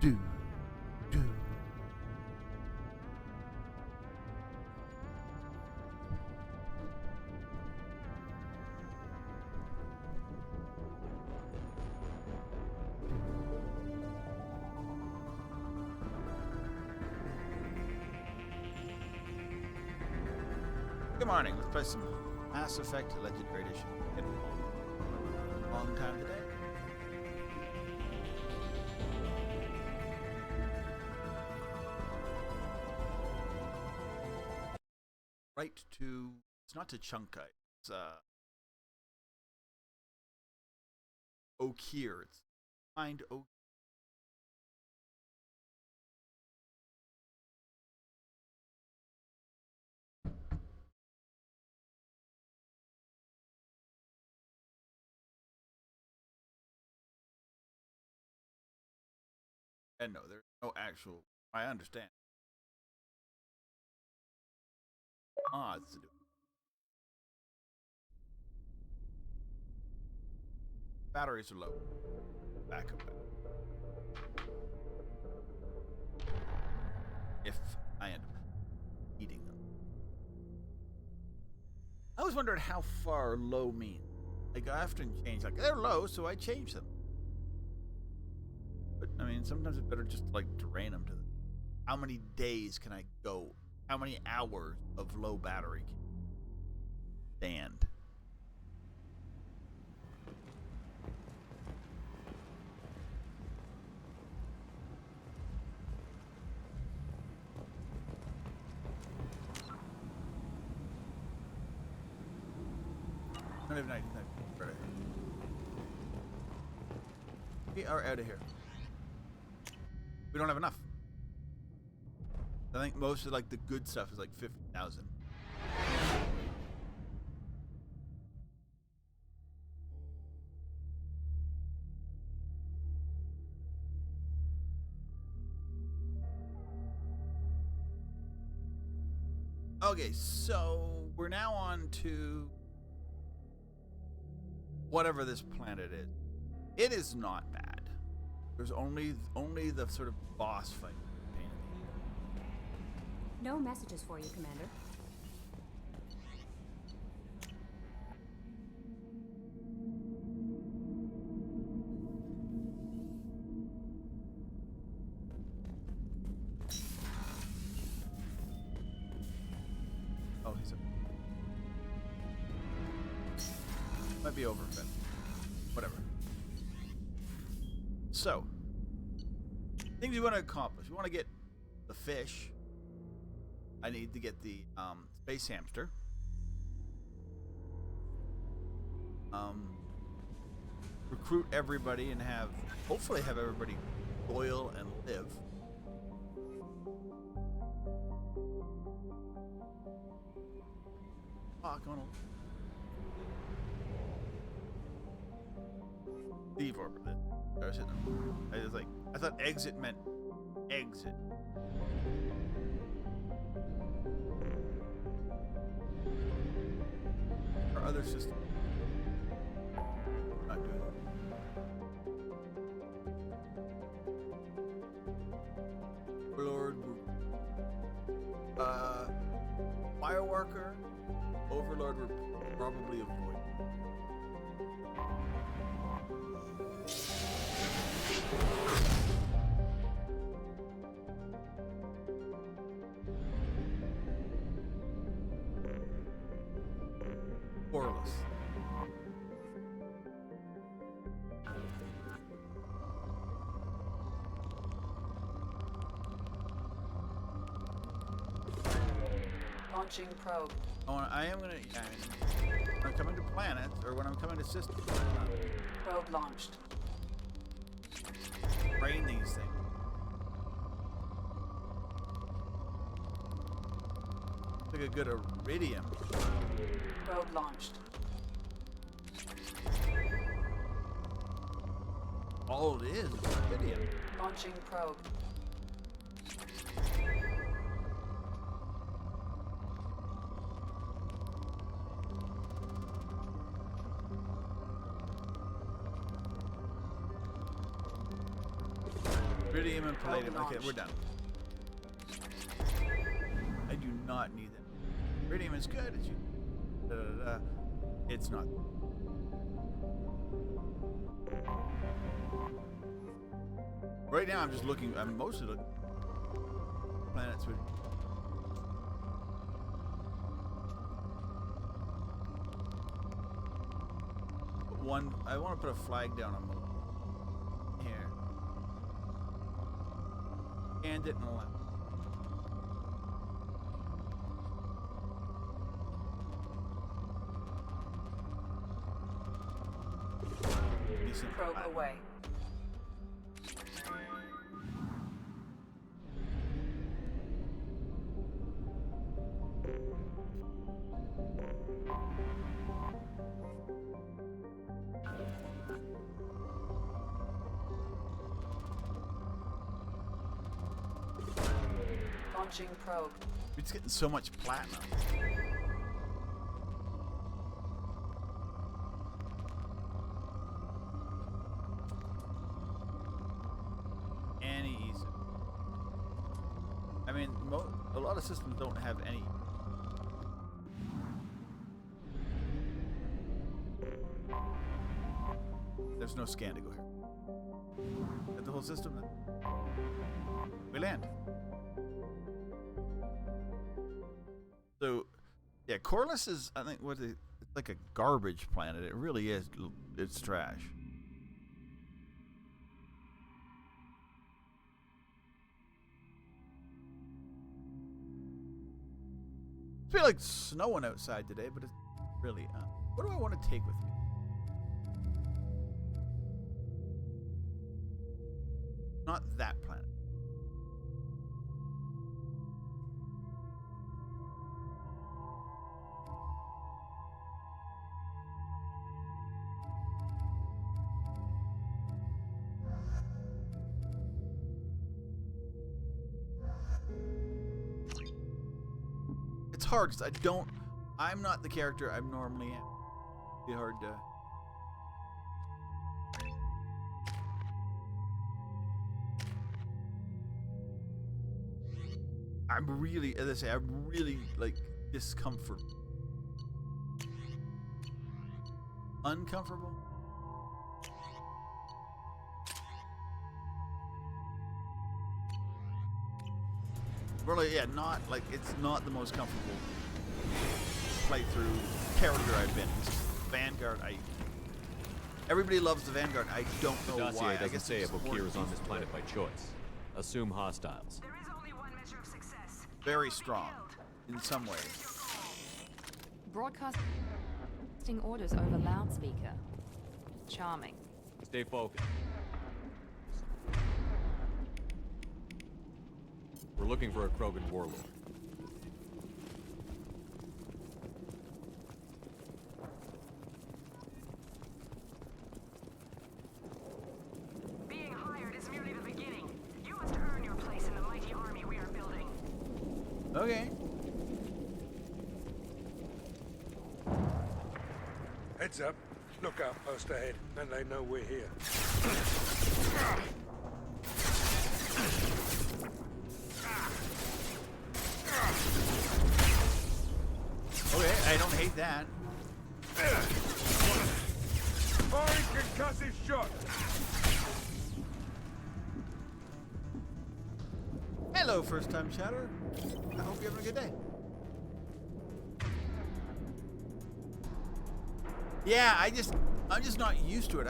Do, do. Good morning. Let's play some Mass Effect Legendary Edition. Long time today. Right to, it's not to Chunkai, it's Okir. It's find Okir. And no, there's no actual, I understand. Odds to do. Batteries are low. Backup. If I end up eating them. I always wondered how far low means. Like, I often change, like, they're low, so I change them. But, I mean, sometimes it's better just to, like, drain them to them. How many days can I go? How many hours of low battery can stand? Not even 99. Right. We are out of here. We don't have enough. I think most of like the good stuff is like 50,000. Okay, so we're now on to whatever this planet is. It is not bad. There's only the sort of boss fight. No messages for you, Commander. Oh, he's up. Might be over, but whatever. So, things you want to accomplish. You want to get the fish. I need to get the space hamster. Recruit everybody and hopefully have everybody boil and live. Oh, come on. Leave orbit. I thought exit meant exit. Our other system. Not doing it. Overlord. Fireworker. Overlord would probably avoid. Orless. Launching probe. Oh, I am gonna. Yeah, when I'm coming to planets, or when I'm coming to systems, Probe launched. brain these things. Like a good iridium. Probe launched. All it is iridium. Launching probe. Iridium Iridium and palladium. Okay, launched. we're done. I do not need that. Iridium is good. It's, it's not. Right now, I'm just looking. I'm mostly looking planets with. One. I want to put a flag down on here. And it and allow. Decent. Probe away. Launching probe. We're just getting so much platinum. Any easy. I mean, a lot of systems don't have any. There's no scan to go here. Get the whole system then. We land. So, yeah, Corliss is, I think, it's like a garbage planet. It really is. It's trash. It's feel like snowing outside today, but it's really. What do I want to take with me? Not that planet. It's hard because I'm not the character I normally am. It'd be hard to. I'm really, as I say, I'm really like discomfort. Uncomfortable? Really, yeah, not like it's not the most comfortable playthrough character I've been. Vanguard, everybody loves the Vanguard. I don't know The dossier why. I doesn't guess say it's if Okir is on important this planet by choice. Assume hostiles. There is only one measure of success. very strong in some ways. Broadcasting orders over loudspeaker. Charming. Stay focused. We're looking for a Krogan warlord. Being hired is merely the beginning. You must earn your place in the mighty army we are building. Okay. Heads up. Lookout post ahead. Then they know we're here. Okay, I don't hate that. Firing concussive shot. Hello, first time chatter. I hope you're having a good day. Yeah, I'm just not used to it.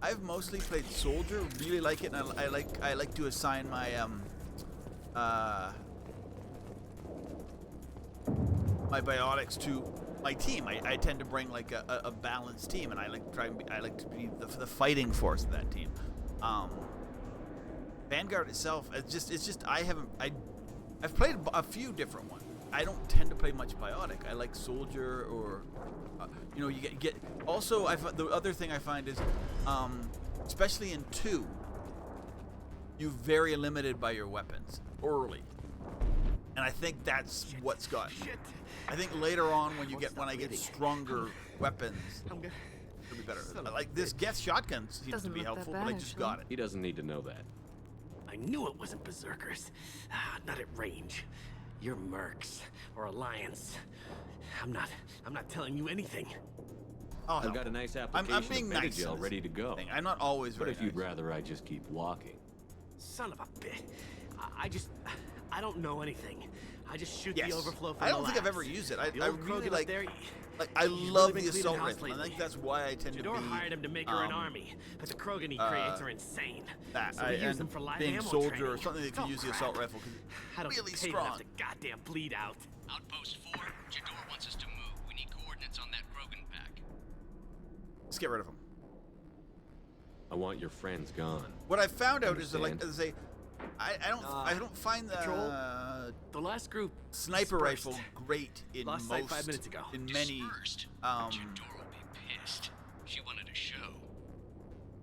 I've mostly played soldier, really like it, and I like to assign my my biotics to my team. I tend to bring like a balanced team, and I like to be the fighting force of that team. Vanguard itself, I've played a few different ones. I don't tend to play much biotic. I like soldier or you get. Also, the other thing I find is, especially in 2, you're very limited by your weapons early, and I think that's what's got. I think later on when I get stronger weapons, it'll be better. Like this Geth shotgun seems to be helpful, but I just got it. He doesn't need to know that. I knew it wasn't berserkers. Not at range. You're mercs or Alliance. I'm not telling you anything. Oh, I've hell. got a nice I'm application being of nice. in Metagel this ready to go. thing. I'm not always But very if you'd nice. rather I just keep walking. Son of a bitch. I don't know anything. I just shoot Yes. the overflow from I don't the think I've labs. ever used it. The I old really Krogan up like. there, Like I he's love really the been cleaning assault house rifle. I lately. think that's why I tend to be. Jador hired him to make her an army, but the Krogan he creates are insane. That So we use and them for live being ammo soldier training. or something that can Oh, use the crap. assault rifle I because don't really pay strong. enough to goddamn bleed out. Outpost 4, Jador wants us to move. We need coordinates on that Krogan pack. Let's get rid of him. I want your friends gone. What I found out is that, like, Understand. I don't find the Patrol? The last group sniper dispersed. rifle great in Lost sight 5 minutes ago. in many. Dispersed. Jador will be pissed. She wanted a show.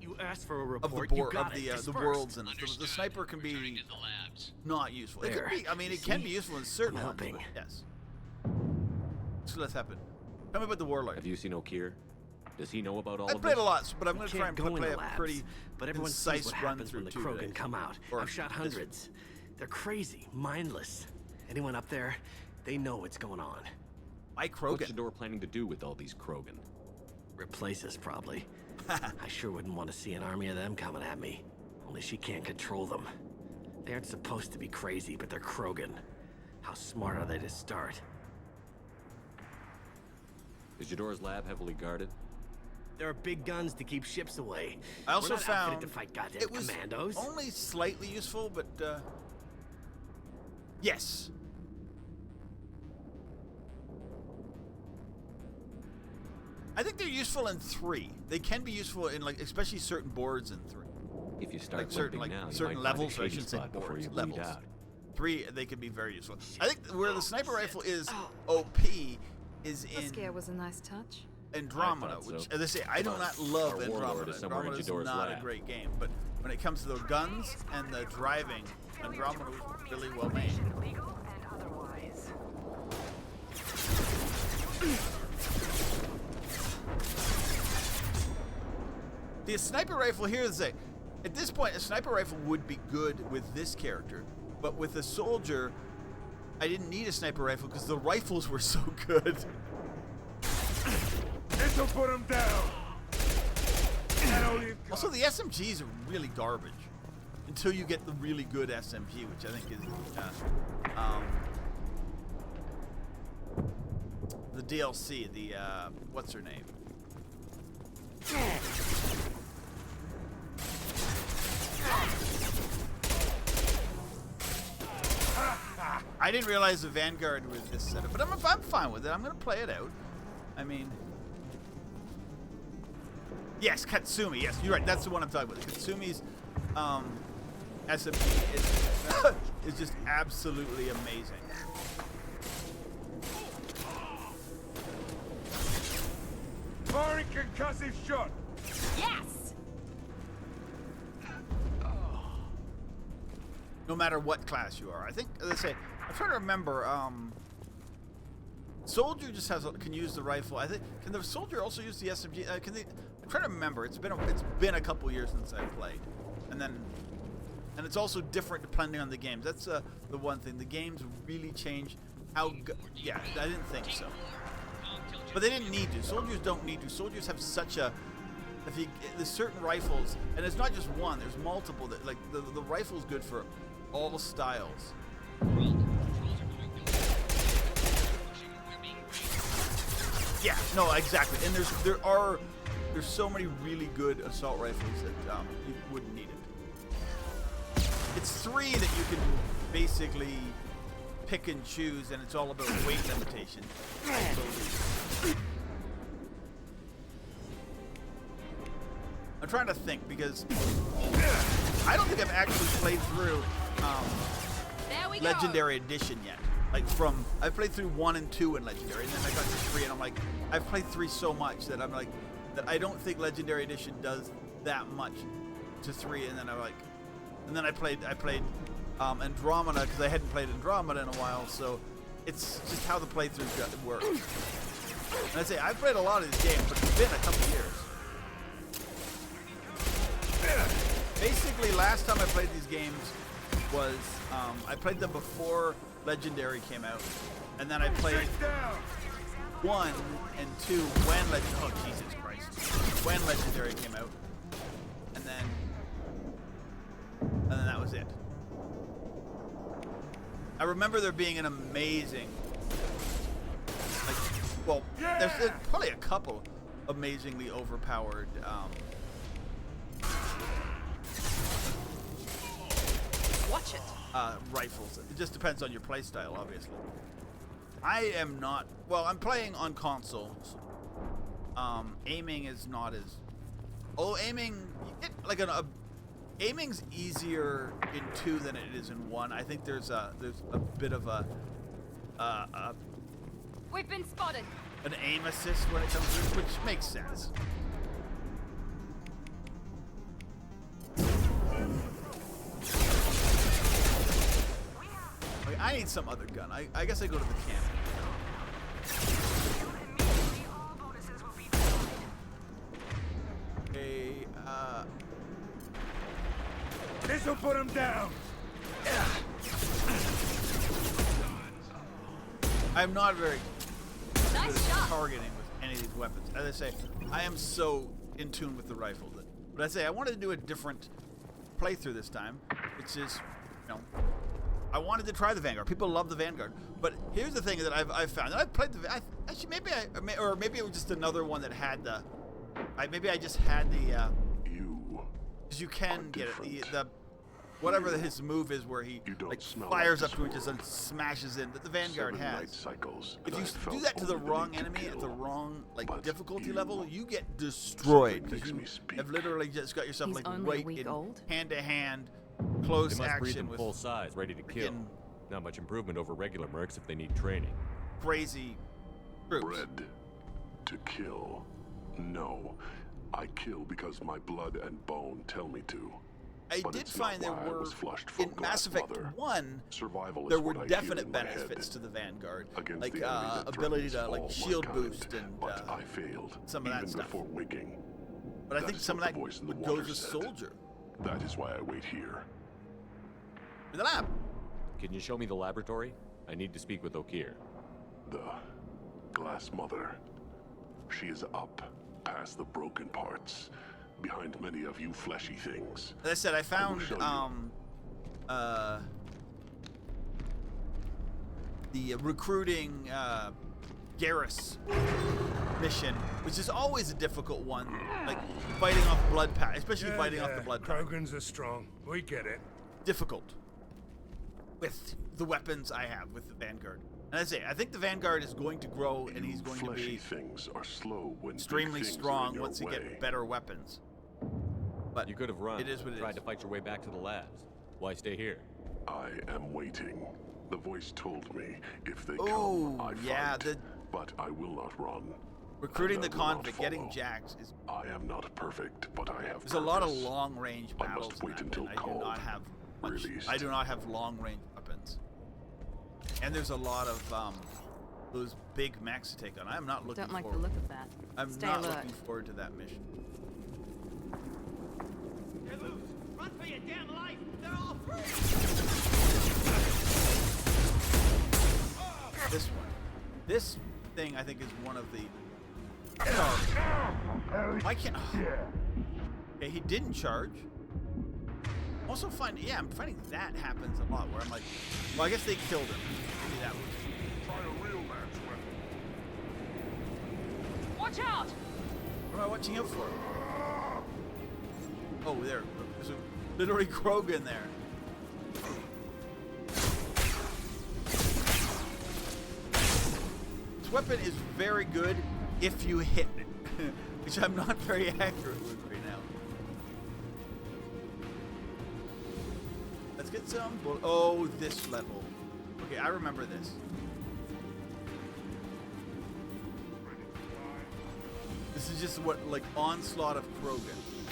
You asked for a Of report. the you board, got of it. the Dispersed. worlds, and the Understood. sniper can Returning be to the labs. not useful. It There. could be. I mean, You it can see? be useful in certain I'm ones. helping. But yes. So let's happen. Tell me about the warlord. Have you seen Okir? Does he know about all I've of played this? a lot, but I'm You going to try and can't go in play the a labs, pretty but everyone sees concise what run happens through when the too Krogan today. come out. Or I've shot this- hundreds. They're crazy, mindless. Anyone up there, they know what's going on. My What's Krogan. Jador planning to do with all these Krogan? Replace us, probably. I sure wouldn't want to see an army of them coming at me. Only she can't control them. They aren't supposed to be crazy, but they're Krogan. How smart are they to start? Is Jador's lab heavily guarded? There are big guns to keep ships away. I also We're not outfitted found to fight goddamn it was commandos. only slightly useful, but yes. I think they're useful in 3. They can be useful in, like, especially certain boards in 3. If you start Like certain, limping like now, you certain might find a levels. I shady shouldn't say spot before boards. you bleed Levels. out. 3, they can be very useful. I think where the sniper rifle is OP is The in scare was a nice touch. Andromeda, I thought which, so. as I say, I do Come on. not love Our warlord Andromeda. is somewhere in Andromeda is Jador's not a lab. great game, but when it comes to the guns and the driving, Andromeda was really well made. Legal and otherwise. The sniper rifle here is at this point, a sniper rifle would be good with this character, but with a soldier, I didn't need a sniper rifle because the rifles were so good. This'll put him down. That all you've got. Also, the SMGs are really garbage until you get the really good SMG, which I think is the DLC. The what's her name? I didn't realize the Vanguard was this setup, but I'm fine with it. I'm gonna play it out. I mean, yes, Katsumi. Yes, you're right. That's the one I'm talking about. Katsumi's SMG is just absolutely amazing. Firing concussive shot. Yes! No matter what class you are, I think. As I say, I'm trying to remember. Soldier just can use the rifle. I think. Can the soldier also use the SMG? Can they? I'm trying to remember. It's been a couple years since I played, and it's also different depending on the games. That's the one thing. The games really change how. Yeah, I didn't think so. But they didn't need to. Soldiers don't need to. Soldiers have such a. There's certain rifles, and it's not just one. There's multiple. That the rifle's good for all styles. Yeah, no, exactly. And there's so many really good assault rifles that you wouldn't need it. It's 3 that you can basically pick and choose, and it's all about weight limitation. I'm trying to think because I don't think I've actually played through There we Legendary Edition yet. Like I've played through 1 and 2 in Legendary, and then I got to 3, and I'm like, I've played 3 so much that I'm like, that I don't think Legendary Edition does that much to 3, and then I'm like, and then I played Andromeda because I hadn't played Andromeda in a while, so it's just how the playthrough works. And I say I've played a lot of these games, but it's been a couple years. Basically, last time I played these games was I played them before Legendary came out, and then I played 1 and 2 when Oh Jesus Christ! When Legendary came out, and then that was it. I remember there being an amazing, like, well, there's probably a couple amazingly overpowered Watch it. rifles. It just depends on your playstyle, obviously. I am not. Well, I'm playing on consoles. Aiming is not as. Oh, aiming. You get like aiming's easier in 2 than it is in 1. I think there's a bit of We've been spotted. an aim assist when it comes to, which makes sense. Okay, I need some other gun. I guess I go to the camp. Immediately, all bonuses will be deployed. Okay, This'll put him down. I'm not very Nice good at shot. targeting with any of these weapons. As I say, I am so in tune with the rifle that, but I say I wanted to do a different playthrough this time, which is, I wanted to try the Vanguard. People love the Vanguard, but here's the thing that I've found. And I've played actually maybe maybe it was just another one that had the. Maybe I just had the. Because you can get it. The whatever his move is, where he like fires up to it just and smashes in. That the Vanguard has. If you do that to the wrong enemy at the wrong difficulty level, you get destroyed. Because you have literally just got yourself He's like only a right week in old. hand-to-hand close They must breed action them with full size, ready to kill. freaking Not much improvement over regular mercs if they need training. crazy troops. Bred to kill. No. I kill because my blood and bone tell me to. I But did it's not find there why I were was flushed from in Glass Mass Effect Mother. 1 Survival is there were what I hear definite in my benefits head. to the Vanguard, Against like the enemy that ability threatens to like all shield mankind. boost and But I failed, some of that even stuff. before waking. but I that think is some of what that the voice in the goes water with said. Soldier That is why I wait here. in the lab. Can you show me the laboratory? I need to speak with Okir. The Glass Mother. She is up, past the broken parts, behind many of you fleshy things. As I said, I found show you. the recruiting Garrus mission, which is always a difficult one, like fighting off blood pack, especially fighting off the blood pack. Krogans are strong. We get it. Difficult with the weapons I have with the Vanguard. And I say, I think the Vanguard is going to grow, and he's going to fleshy be things are slow when big extremely things are in strong your once you way. get better weapons. But You could have run. It is what it tried is. to fight your way back to the labs. Why stay here? I am waiting. The voice told me if they Oh, come, I yeah, fight. the- But I will not run. Recruiting the And I will not convict, getting follow. jacked is. I am not perfect, but I have There's a lot of purpose. long-range I battles. must in wait that, until and I do called. not have much. Released. I do not have long-range weapons. And there's a lot of those big mechs to take on. I'm not looking Don't like the forward. look of that. I'm Stay not alert. looking forward to that mission. They're loose! Run for your damn life! They're all free! This one. This thing, I think, is one of the. Why can't? Okay, he didn't charge. Also, I'm finding that happens a lot. Where I'm like, well, I guess they killed him. Maybe that was. Try a real man's weapon. Watch out! What am I watching out for? Oh, there. There's a literally Krogan there. This weapon is very good if you hit it, which I'm not very accurate with right now. Let's get some. Oh, this level. Okay, I remember this. This is just what, like, onslaught of Krogan.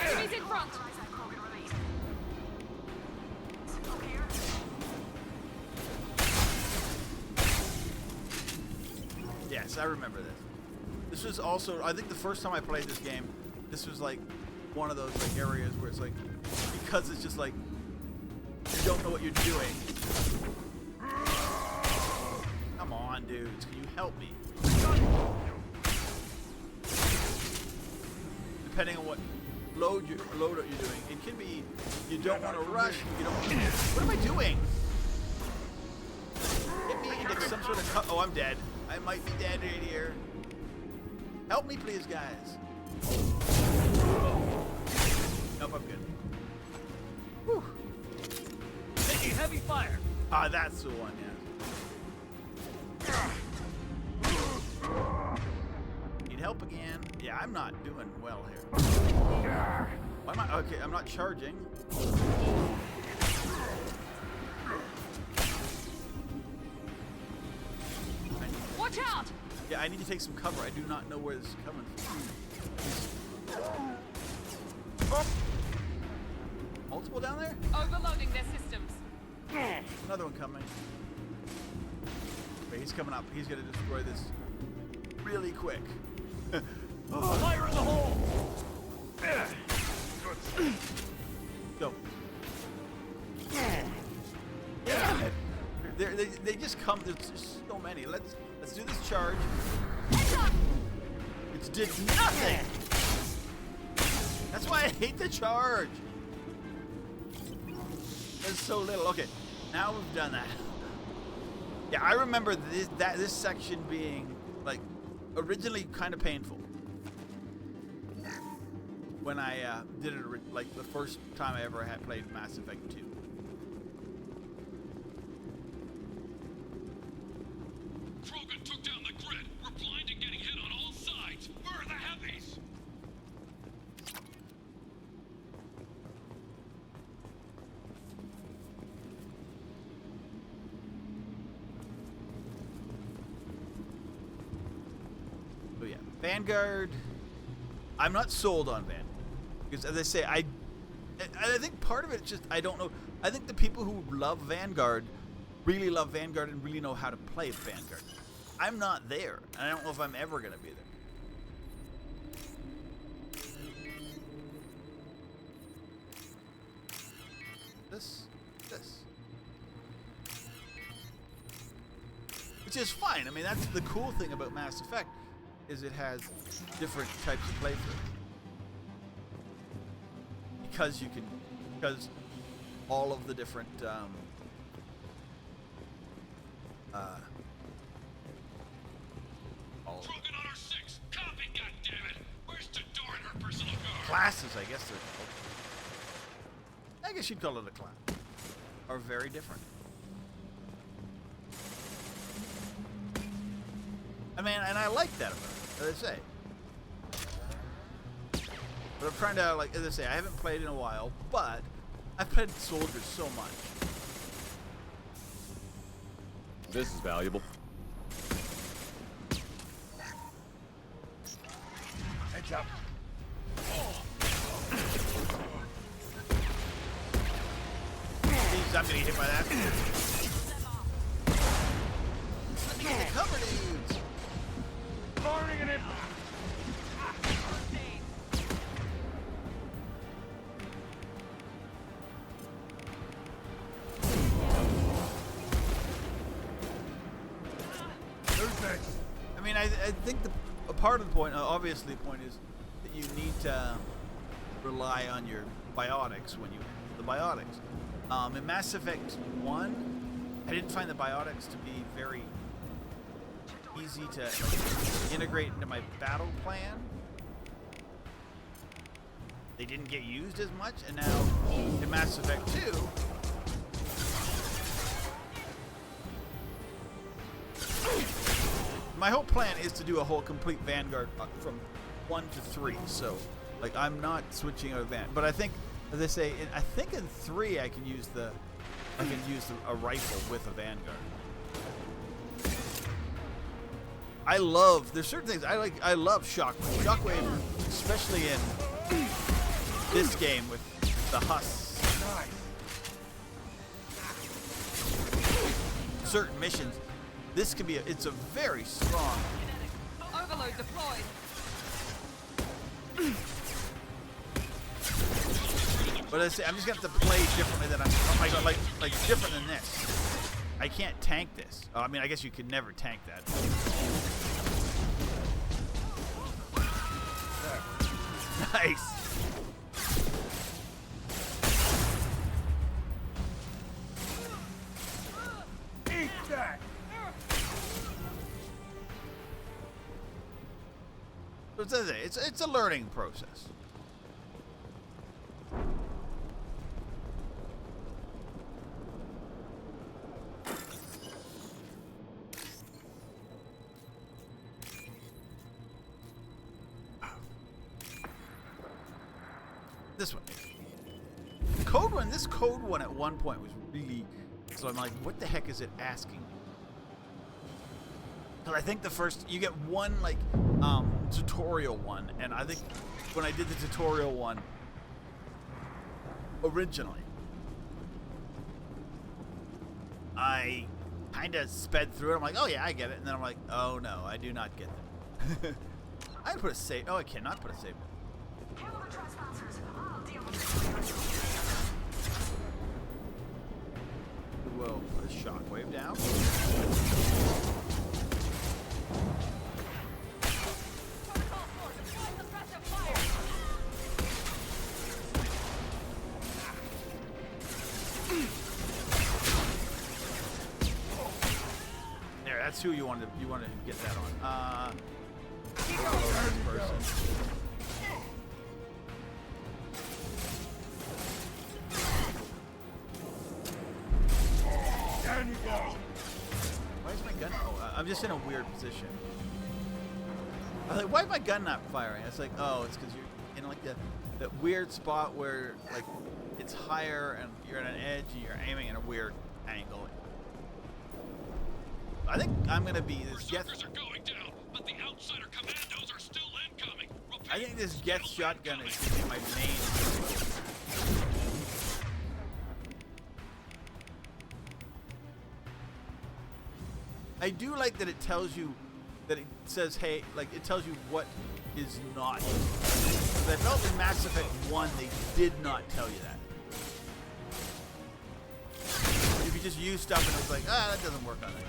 Enemies in front! Authorize that Krogan release. Okir, Yes, I remember this. This was also, I think the first time I played this game, this was like one of those like areas where it's like, you because it's just like you don't know what you're doing. Come on, dudes, can you help me? Depending on what loadout you're doing, it can be you don't want to rush. You don't. What am I doing? Get me into some sort of. Oh, I'm dead. I might be dead right here. Help me, please, guys. Nope, I'm good. Whew. Taking heavy fire. Ah, that's the one, yeah. Need help again? Yeah, I'm not doing well here. Why am I? Okay, I'm not charging. Watch out! Yeah, I need to take some cover. I do not know where this is coming from. Oh. Multiple down there? Overloading their systems. Another one coming. Wait, he's coming up. He's gonna destroy this really quick. Oh. Fire in the hole. Go. Yeah. They just come. There's just so many. Let's do this charge. It did nothing. That's why I hate the charge. There's so little. Okay, now we've done that. Yeah, I remember this section being like originally kind of painful when I did it like the first time I ever had played Mass Effect 2. Krogan took down the grid. We're blind and getting hit on all sides. Where are the heavies? Oh yeah, Vanguard. I'm not sold on Vanguard because, as I say, I think part of it is just I don't know. I think the people who love Vanguard really love Vanguard and really know how to play Vanguard. I'm not there, and I don't know if I'm ever gonna be there. This, which is fine. I mean, that's the cool thing about Mass Effect. Is it has different types of playthrough because all of the different all Krogan on our 6. Copy, goddammit. Where's Tador and her personal guard? classes, I guess they're called. I guess you'd call it a class. Are very different. I mean, and I like that about it, as I say. But I'm trying to, like, as I say, I haven't played in a while, but I've played Soldiers so much. This is valuable. Heads up. Jeez, I'm gonna get hit by that. Let me get the cover, dudes. Firing an imp. Who's next? I mean, I think a part of the point, obviously the point is that you need to rely on your biotics when you the biotics. In Mass Effect 1, I didn't find the biotics to be very easy to integrate into my battle plan. They didn't get used as much, and now in Mass Effect 2, my whole plan is to do a whole complete Vanguard from 1 to 3. So, like, I'm not switching out of Vanguard, but I think, as I say, I think in 3 I can use a rifle with a Vanguard. There's certain things I love Shockwave. Shockwave, especially in this game with the husks. Certain missions, this can be it's a very strong. Overload deployed. Krogan But I'm just gonna have to play differently than oh my god, like different than this. I can't tank this. Oh, I mean, I guess you could never tank that. Nice. Eat that! So it's a learning process. This one. This code one at one point was really, so I'm like, what the heck is it asking? Because I think the first, you get one like tutorial one, and I think when I did the tutorial one originally, I kind of sped through it. I'm like, oh yeah, I get it, and then I'm like, oh no, I do not get it. I put a save. Oh, I cannot put a save. Kill the trespassers. I'll deal with it. We'll put a shockwave down. There, that's who you wanted to get that on. Person. Down you go! Why is my gun? Oh, I'm just in a weird position. I was like, why is my gun not firing? It's like, oh, it's because you're in like that weird spot where like it's higher and you're at an edge and you're aiming in a weird angle. I think I'm gonna be this Geth. Berserkers are going down, but the outsider commandos are still incoming. I think this Geth shotgun is gonna be my main. I do like that it tells you that it says, hey, like it tells you what is not. Because I felt in Mass Effect 1 they did not tell you that. If you just use stuff and it was like, that doesn't work on it.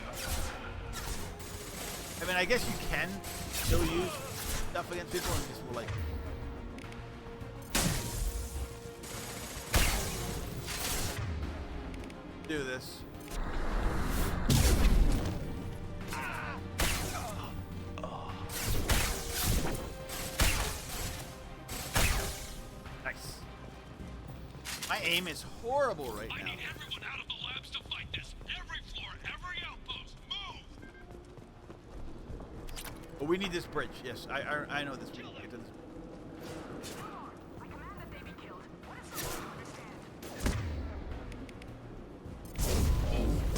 I mean, I guess you can still use stuff against people and just will like. Do this. Nice. My aim is horrible right I now. need everyone out of the labs to fight this. Every floor, every outpost, move! But we need this bridge. Yes, I know this bridge. Get to this. I command that they be killed. What is this? I understand.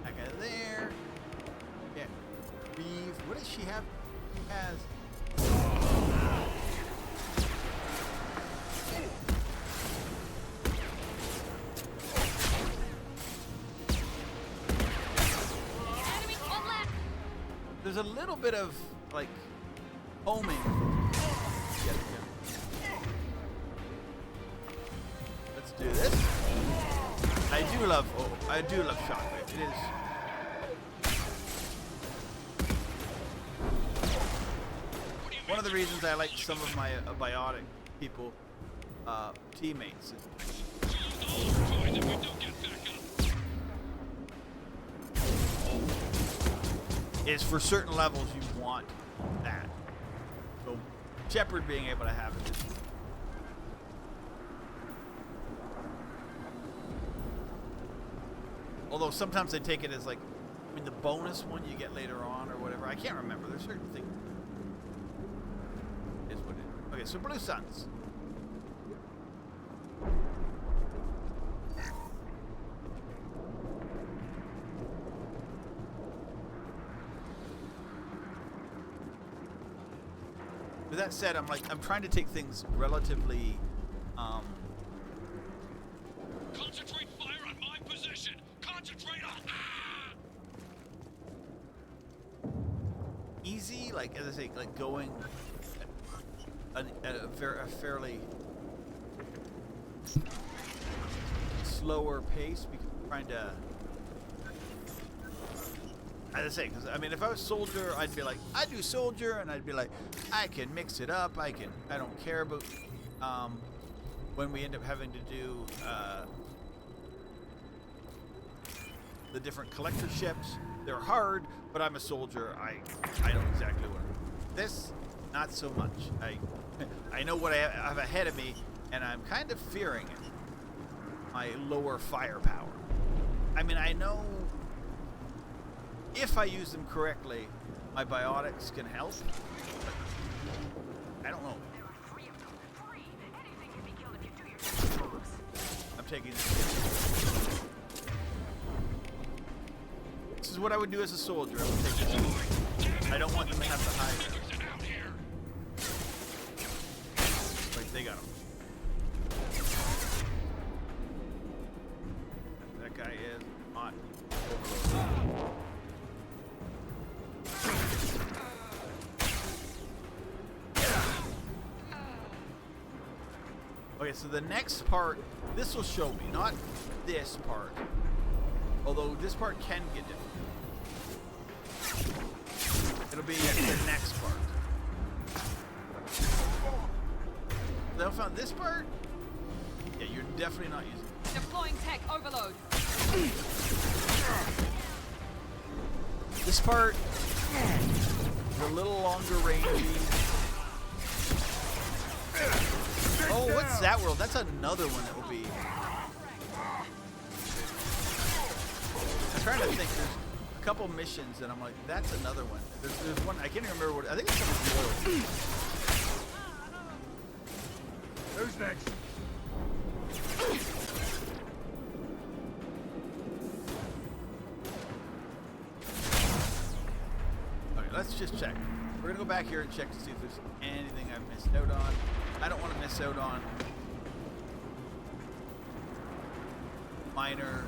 That guy there. Yeah. Reeve. What does she have? She has. Enemy on left. There's a little bit of like homing. Yeah, yeah. Let's do this. I do love Shockwave. It is. One of the reasons I like some of my biotic people, teammates. Join if we don't get back up. Is for certain levels you want that. So Shepard being able to have it. Although sometimes they take it as like, I mean, the bonus one you get later on or whatever. I can't remember. There's certain things. Is what it is. Okay, so Blue Suns. With that said, I'm trying to take things relatively, Concentrate fire on my position. easy, like as I say, like going at a fairly slower pace because I'm trying to, as I say, because I mean, if I was soldier, I'd be like, I do soldier, and I'd be like, I can mix it up, I don't care about when we end up having to do the different collector ships. They're hard, but I'm a soldier. I know exactly what. This, not so much. I know what I have ahead of me, and I'm kind of fearing it. My lower firepower. I mean, I know if I use them correctly, my biotics can help. But I don't know. There are 3 of them. 3. Anything can be killed if you do your dirty moves. I'm taking this. This is what I would do as a soldier. I would take this. I don't want them to have to hide there. Wait, they got him. That guy is hot. Okay, so the next part, this will show me, not this part. Although this part can get difficult. It'll be the next part. They found this part? Yeah, you're definitely not using it. Deploying tech overload. This part is a little longer rangey. Oh, what's that world? That's another one that will be. I'm trying to think. There's a couple missions, and I'm like, that's another one. There's one. I can't even remember what. I think it's something loyalty. Who's next? Okay, let's just check. We're gonna go back here and check to see if there's anything I've missed out on. I don't want to miss out on minor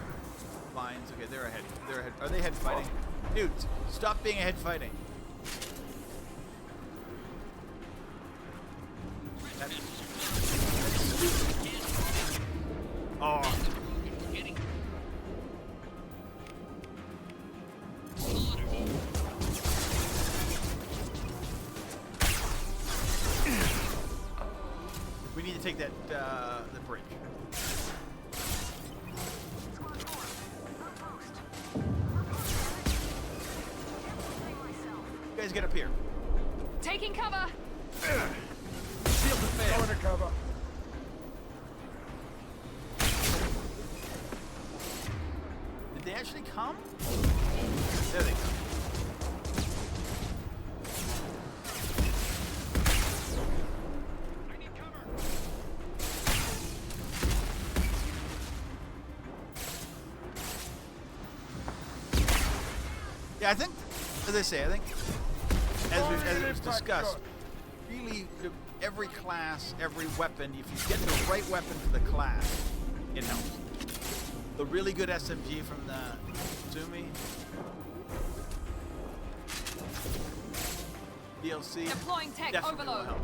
lines. Okay, they're ahead. They're ahead. Are they head fighting? Dudes, stop being ahead fighting. That's stupid. Oh. We need to take that, the bridge. You guys get up here. Taking cover. Shield the fan. Going to cover. Did they actually come? There they come. I need cover. Yeah, I think, as I say, I think, as it was discussed, really, every class, every weapon, if you get the right weapon for the class, it helps. The really good SMG from the Zumi DLC Deploying tech definitely will overload. help.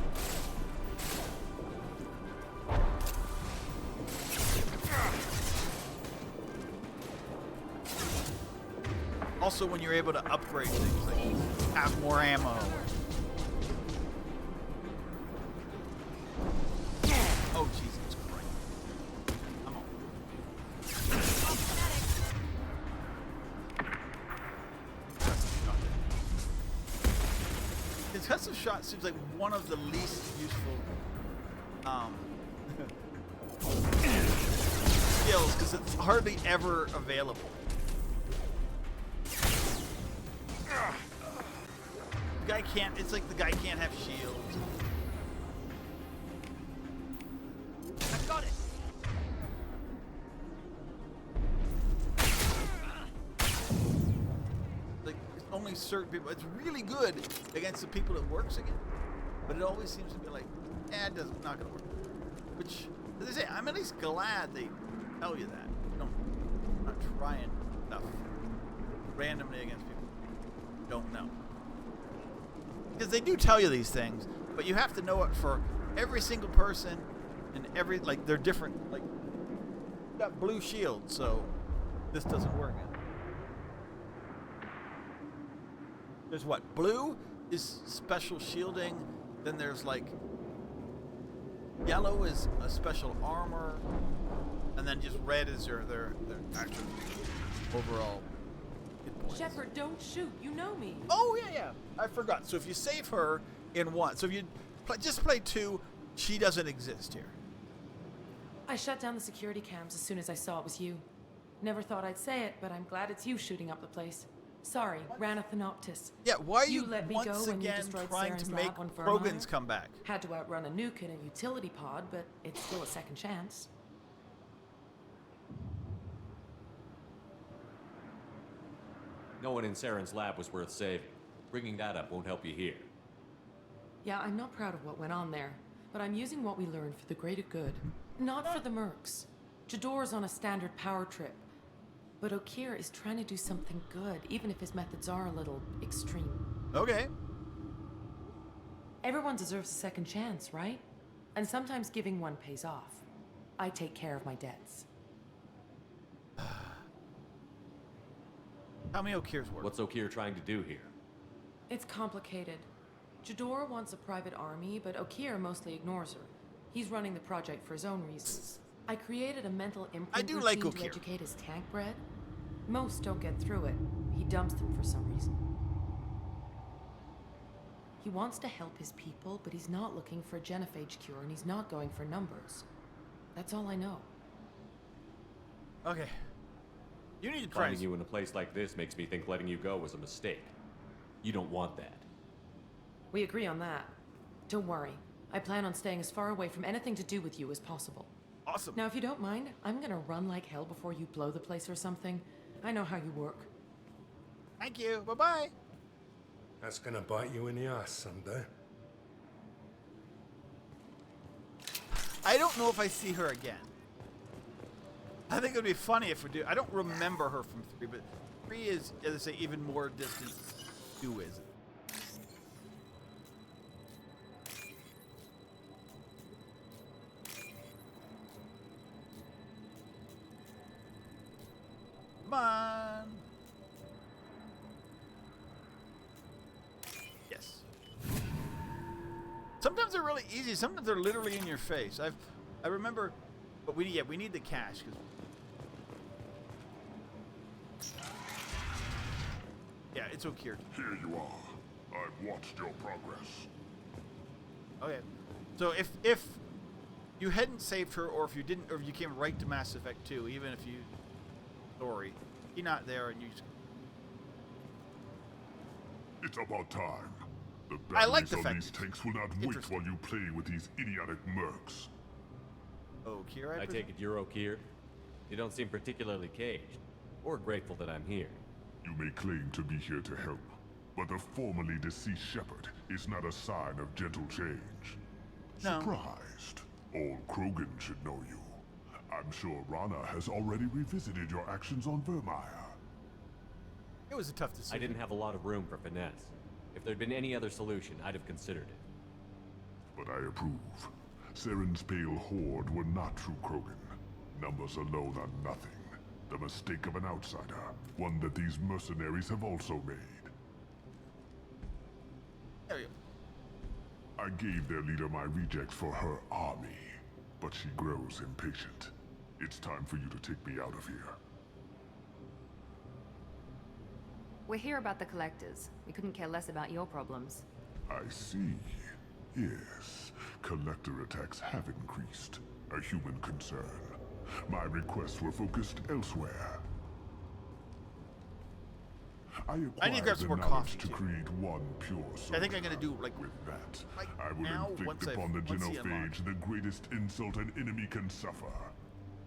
Also, when you're able to upgrade things, like have more ammo. Oh, Jesus Christ. Come on. Concussive shot seems like one of the least useful skills because it's hardly ever available. The guy can't. It's like the guy can't have shields. I've got it. Like it's only certain people. It's really good against the people it works against, but it always seems to be like, it doesn't, not gonna work. Which, as I say, I'm at least glad they tell you that. I'm not trying stuff randomly against people who don't know. because they do tell you these things, but you have to know it for every single person and every, like, they're different. Like, you got blue shield, so this doesn't work. There's what? Blue is special shielding, then there's like yellow is a special armor, and then just red is their actual overall hit points. Shepard, don't shoot. You know me. Oh, yeah. I forgot. So if you save her in one, so if you just play 2, she doesn't exist here. I shut down the security cams as soon as I saw it was you. Never thought I'd say it, but I'm glad it's you shooting up the place. Sorry, ran a Thanoptis. Yeah, why are you let me once go when you again destroyed trying Saren's to make lab on Krogans Vermeer? come back? Had to outrun a nuke in a utility pod, but it's still a second chance. No one in Saren's lab was worth saving. Bringing that up won't help you here. Yeah, I'm not proud of what went on there, but I'm using what we learned for the greater good. Not for the mercs. Jador's on a standard power trip. But Okir is trying to do something good, even if his methods are a little extreme. Okay. Everyone deserves a second chance, right? And sometimes giving one pays off. I take care of my debts. How many Okir's work? What's Okir trying to do here? It's complicated. Jador wants a private army, but Okir mostly ignores her. He's running the project for his own reasons. I created a mental imprint do like routine to Okir. educate his tank bred. Most don't get through it. He dumps them for some reason. He wants to help his people, but he's not looking for a genophage cure, and he's not going for numbers. That's all I know. Okay. You need to try. Finding you in a place like this makes me think letting you go was a mistake. You don't want that. We agree on that. Don't worry. I plan on staying as far away from anything to do with you as possible. Awesome. Now, if you don't mind, I'm gonna run like hell before you blow the place or something. I know how you work. Thank you. Bye-bye. That's gonna bite you in the ass someday. I don't know if I see her again. I think it would be funny if we do. I don't remember her from 3, but 3 is, as I say, even more distant. 2 is. Come on. Yes. Sometimes they're really easy. Sometimes they're literally in your face. I remember, but we need the cash because. Yeah, it's okay. Here you are. I've watched your progress. Okay, so if you hadn't saved her, or if you didn't, or if you came right to Mass Effect 2, even if you, sorry, you're not there, and you. It's about time. The I like batteries the on fact these it's tanks will not wait interesting. while you play with these idiotic mercs. Oh, Kira, I take it you're Okir? You don't seem particularly caged, or grateful that I'm here. You may claim to be here to help, but the formerly deceased Shepard is not a sign of gentle change. No. Surprised. All Krogan should know you. I'm sure Rana has already revisited your actions on Vermeer. It was a tough decision. I didn't have a lot of room for finesse. If there'd been any other solution, I'd have considered it. But I approve. Saren's pale horde were not true Krogan. Numbers alone are nothing. The mistake of an outsider, one that these mercenaries have also made. There you go. I gave their leader my rejects for her army, but she grows impatient. It's time for you to take me out of here. We're here about the collectors. We couldn't care less about your problems. I see. Yes, collector attacks have increased. A human concern. My requests were focused elsewhere. I I need to acquired grab some the more knowledge coffee, to too. create one pure soul. I think I'm gonna do like With that, like I will now, inflict once upon the once he unlocks. genophage the greatest insult an enemy can suffer.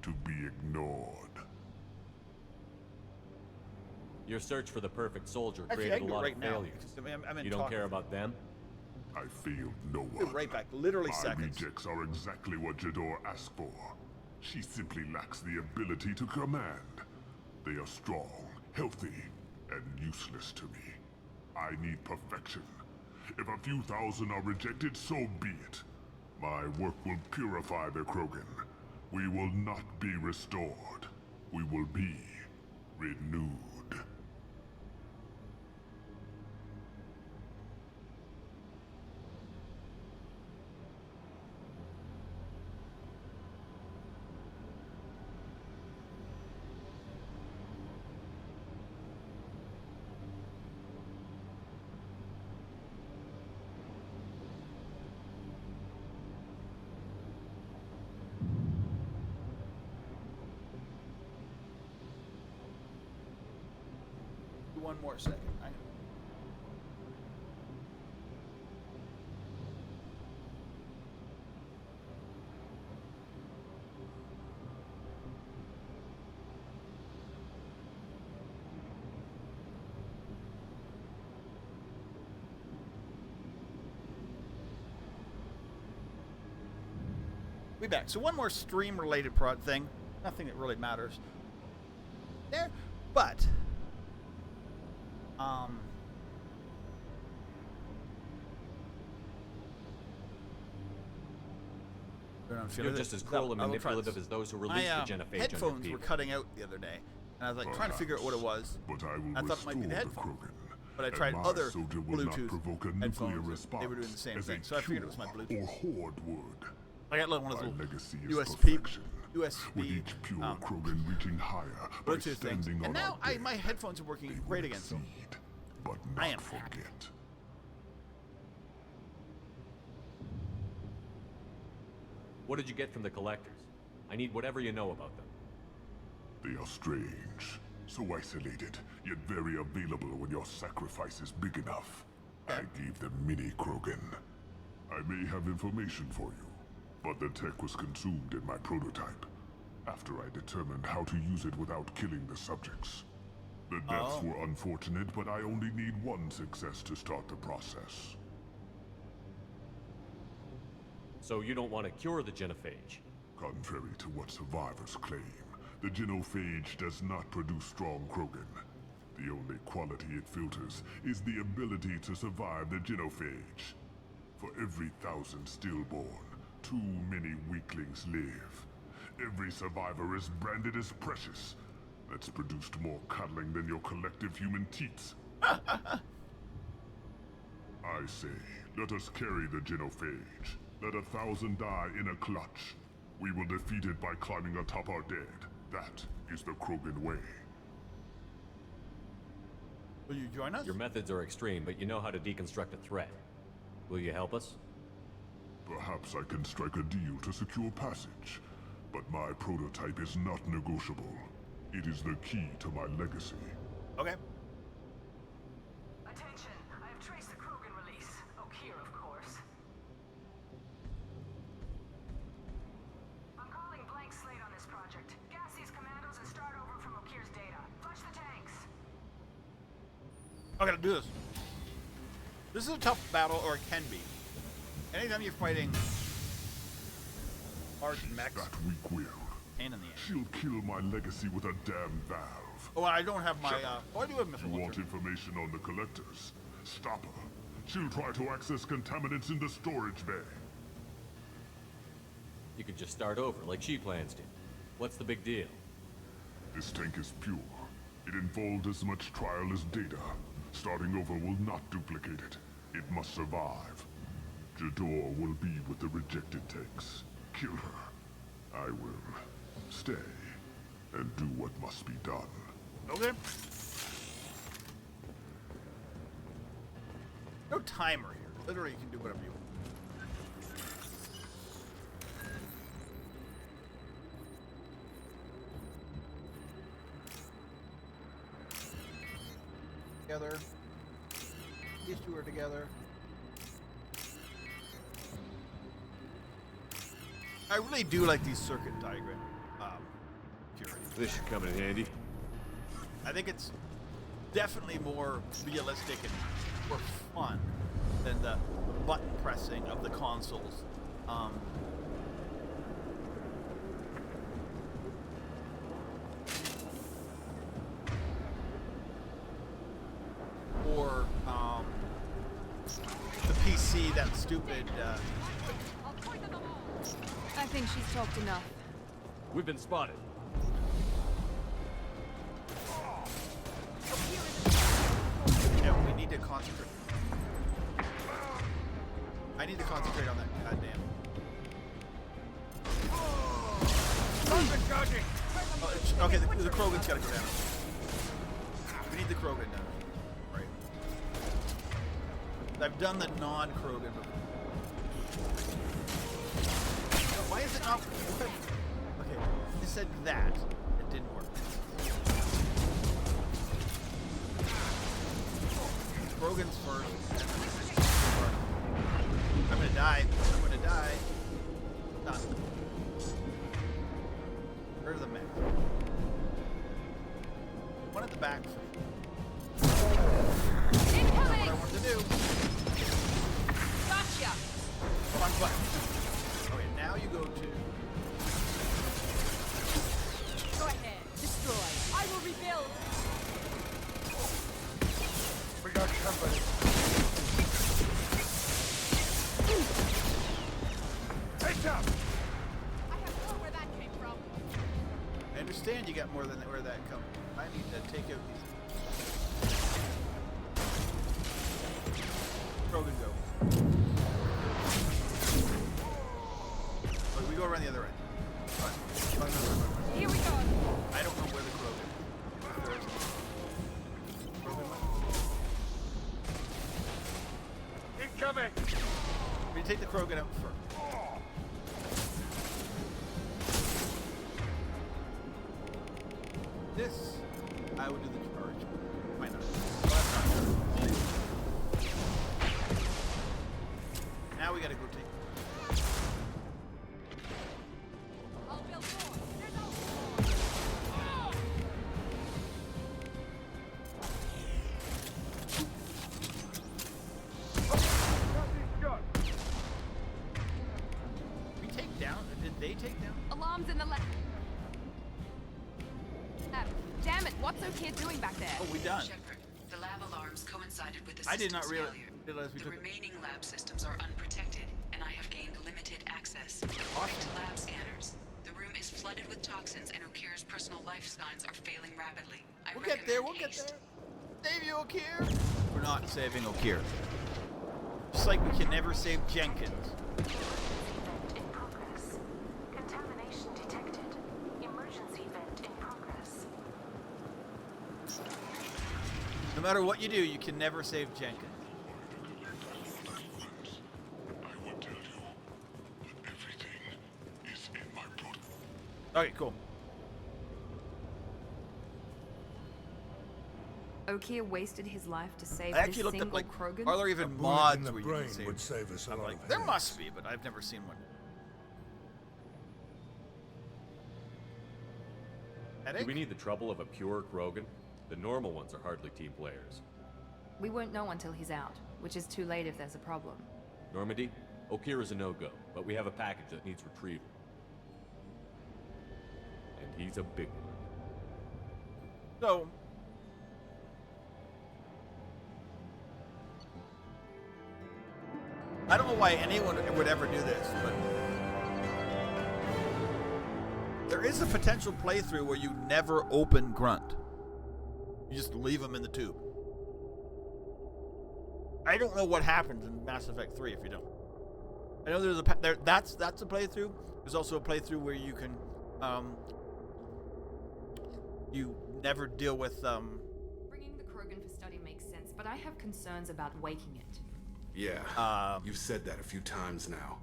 To be ignored. Your search for the perfect soldier Actually, I created can a do it lot right of now, failures. because I'm in You don't talk care with about them? I failed no Be one. right back. Literally My seconds. rejects are exactly what Jador asked for. She simply lacks the ability to command. They are strong, healthy, and useless to me. I need perfection. If a few thousand are rejected, so be it. My work will purify the Krogan. We will not be restored. We will be renewed. One more second. We back. So one more stream-related thing. Nothing that really matters there, but You're just as cruel and manipulative as those who released the genophage on your headphones people. were cutting out the other day, and I was like trying to figure out what it was. But I thought it might be the headphones. But I tried other Bluetooth headphones. They were doing the same thing, so I figured it was my Bluetooth. Or horde would. I got one of those little With each pure Krogan reaching higher by Bluetooth things. standing And on now our dead, my headphones are working great again. So but I not am happy. forget. What did you get from the collectors? I need whatever you know about them. They are strange, so isolated, yet very available when your sacrifice is big enough. I gave them mini Krogan. I may have information for you, but the tech was consumed in my prototype, after I determined how to use it without killing the subjects. The deaths were unfortunate, but I only need one success to start the process. So you don't want to cure the genophage? Contrary to what survivors claim, the genophage does not produce strong Krogan. The only quality it filters is the ability to survive the genophage. For every 1,000 stillborn, too many weaklings live. Every survivor is branded as precious. That's produced more cuddling than your collective human teats. I say, let us carry the genophage. Let 1,000 die in a clutch. We will defeat it by climbing atop our dead. That is the Krogan way. Will you join us? Your methods are extreme, but you know how to deconstruct a threat. Will you help us? Perhaps I can strike a deal to secure passage. But my prototype is not negotiable. It is the key to my legacy. Okay. Attention, I have traced the Krogan release. Okeer, of course. I'm calling blank slate on this project. Gas these commandos and start over from Okeer's data. Flush the tanks. I gotta do this. This is a tough battle, or it can be. Anytime you're fighting large mechs, that weak will. pain in the ass. She'll kill my legacy with a damn valve. Oh, I don't have my, oh, I do have missile You want launcher. information on the collectors? Stop her. She'll try to access contaminants in the storage bay. You could just start over, like she plans to. What's the big deal? This tank is pure. It involved as much trial as data. Starting over will not duplicate it. It must survive. Jador will be with the rejected tanks. Kill her. I will stay and do what must be done. Okay. No timer here. Literally, you can do whatever you want. Together. These two are together. I really do like these circuit diagram theory. This should come in handy. I think it's definitely more realistic and more fun than the button pressing of the consoles. Or see that stupid. I think she's talked enough. We've been spotted. Yeah, we need to concentrate. I need to concentrate on that. Goddamn. Krogan charging! Oh, okay, the Krogan's gotta go down. We need the Krogan down. Right. I've done the non-Krogan. Why is it not? Okay, it said that. It didn't work. Krogan's first. I'm gonna die. I'm gonna die. Done. Where's the mech? One at the back. Incoming! What I wanted to do. Gotcha! Come on, button. Okay, now you go to. Go ahead. Destroy. I will rebuild. We got company. Heads up! I have no where that came from. I understand you got more than where that comes. I need to take out these. Krogan go. Wait, we go around the other end. Right. Here we go. I don't know where the Krogan. Where is it? Krogan went? Incoming! We take the Krogan out first. This, I would do the charge. Why not? Well, that's not now we gotta go take. I'll build more. There's no more. We take down? Did they take down? Alarms in the lab. Damn it, what's O'Keefe doing back there? Oh, we done. Shepard, the lab alarms coincided with the I did not system's realize we failure. took The remaining lab systems are unprotected, and I have gained limited access. Awesome. According to lab scanners, the room is flooded with toxins, and O'Keefe's personal life signs are failing rapidly. We'll get there, we'll get haste. there. Save you, O'Keefe. We're not saving O'Keefe. Just like we can never save Jenkins. Vent in progress. Contamination detected. Emergency vent in progress. No matter what you do, you can never save Jenkins. I will tell you, but everything is in my blood. Okay, cool. O'Keefe wasted his life to save I actually this looked single up, like, Krogan? are there even bullet mods in the where you brain can save would save us a I'm lot like, of there headaches. must be, but I've never seen one. Do Headache? we need the trouble of a pure Krogan? The normal ones are hardly team players. We won't know until he's out, which is too late if there's a problem. Normandy, O'Keefe is a no-go, but we have a package that needs retrieval. And he's a big one. So, I don't know why anyone would ever do this, but there is a potential playthrough where you never open Grunt. You just leave him in the tube. I don't know what happens in Mass Effect 3 if you don't. I know there's that's a playthrough. There's also a playthrough where you can you never deal with Bringing the Krogan for study makes sense, but I have concerns about waking it. Yeah, you've said that a few times now.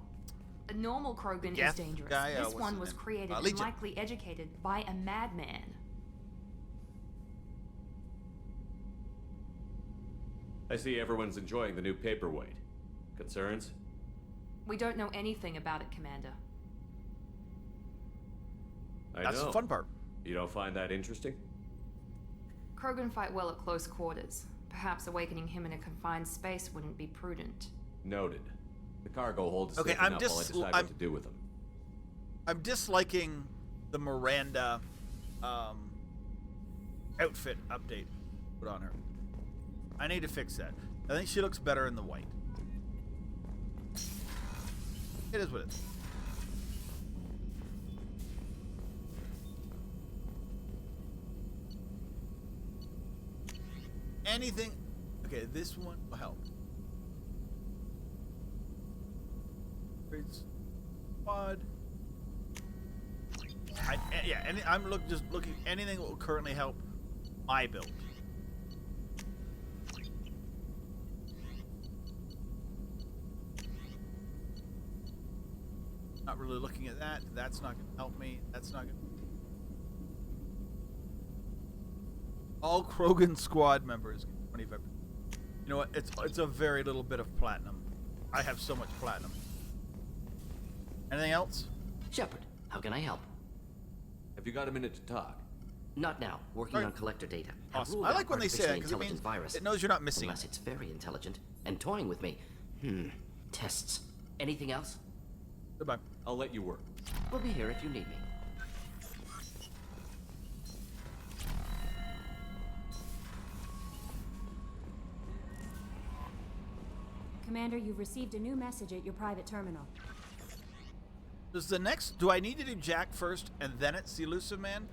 A normal Krogan Geth is dangerous. guy, This what's one his was name? created and Legion. likely educated by a madman. I see everyone's enjoying the new paperweight. Concerns? We don't know anything about it, Commander. I That's know. the fun part. You don't find that interesting? Krogan fight well at close quarters. Perhaps awakening him in a confined space wouldn't be prudent. Noted. The cargo hold is Okay, sticking I'm up just- while I decide I'm- what to do with them. I'm disliking the Miranda outfit update put on her. I need to fix that. I think she looks better in the white. It is what it is. Anything. Okay, this one will help. Squad. I'm just looking. Anything that will currently help my build. Not really looking at that. That's not going to help me. That's not going to. All Krogan squad members get 25. You know what? It's a very little bit of platinum. I have so much platinum. Anything else? Shepard, how can I help? Have you got a minute to talk? Not now. Working on collector data. Awesome. I like when they say that because it means it knows you're not missing. Unless it's very intelligent and toying with me. Tests. Anything else? Goodbye. I'll let you work. We'll be here if you need me. Commander, you've received a new message at your private terminal. Does the next... Do I need to do Jack first and then it's the Elusive Man?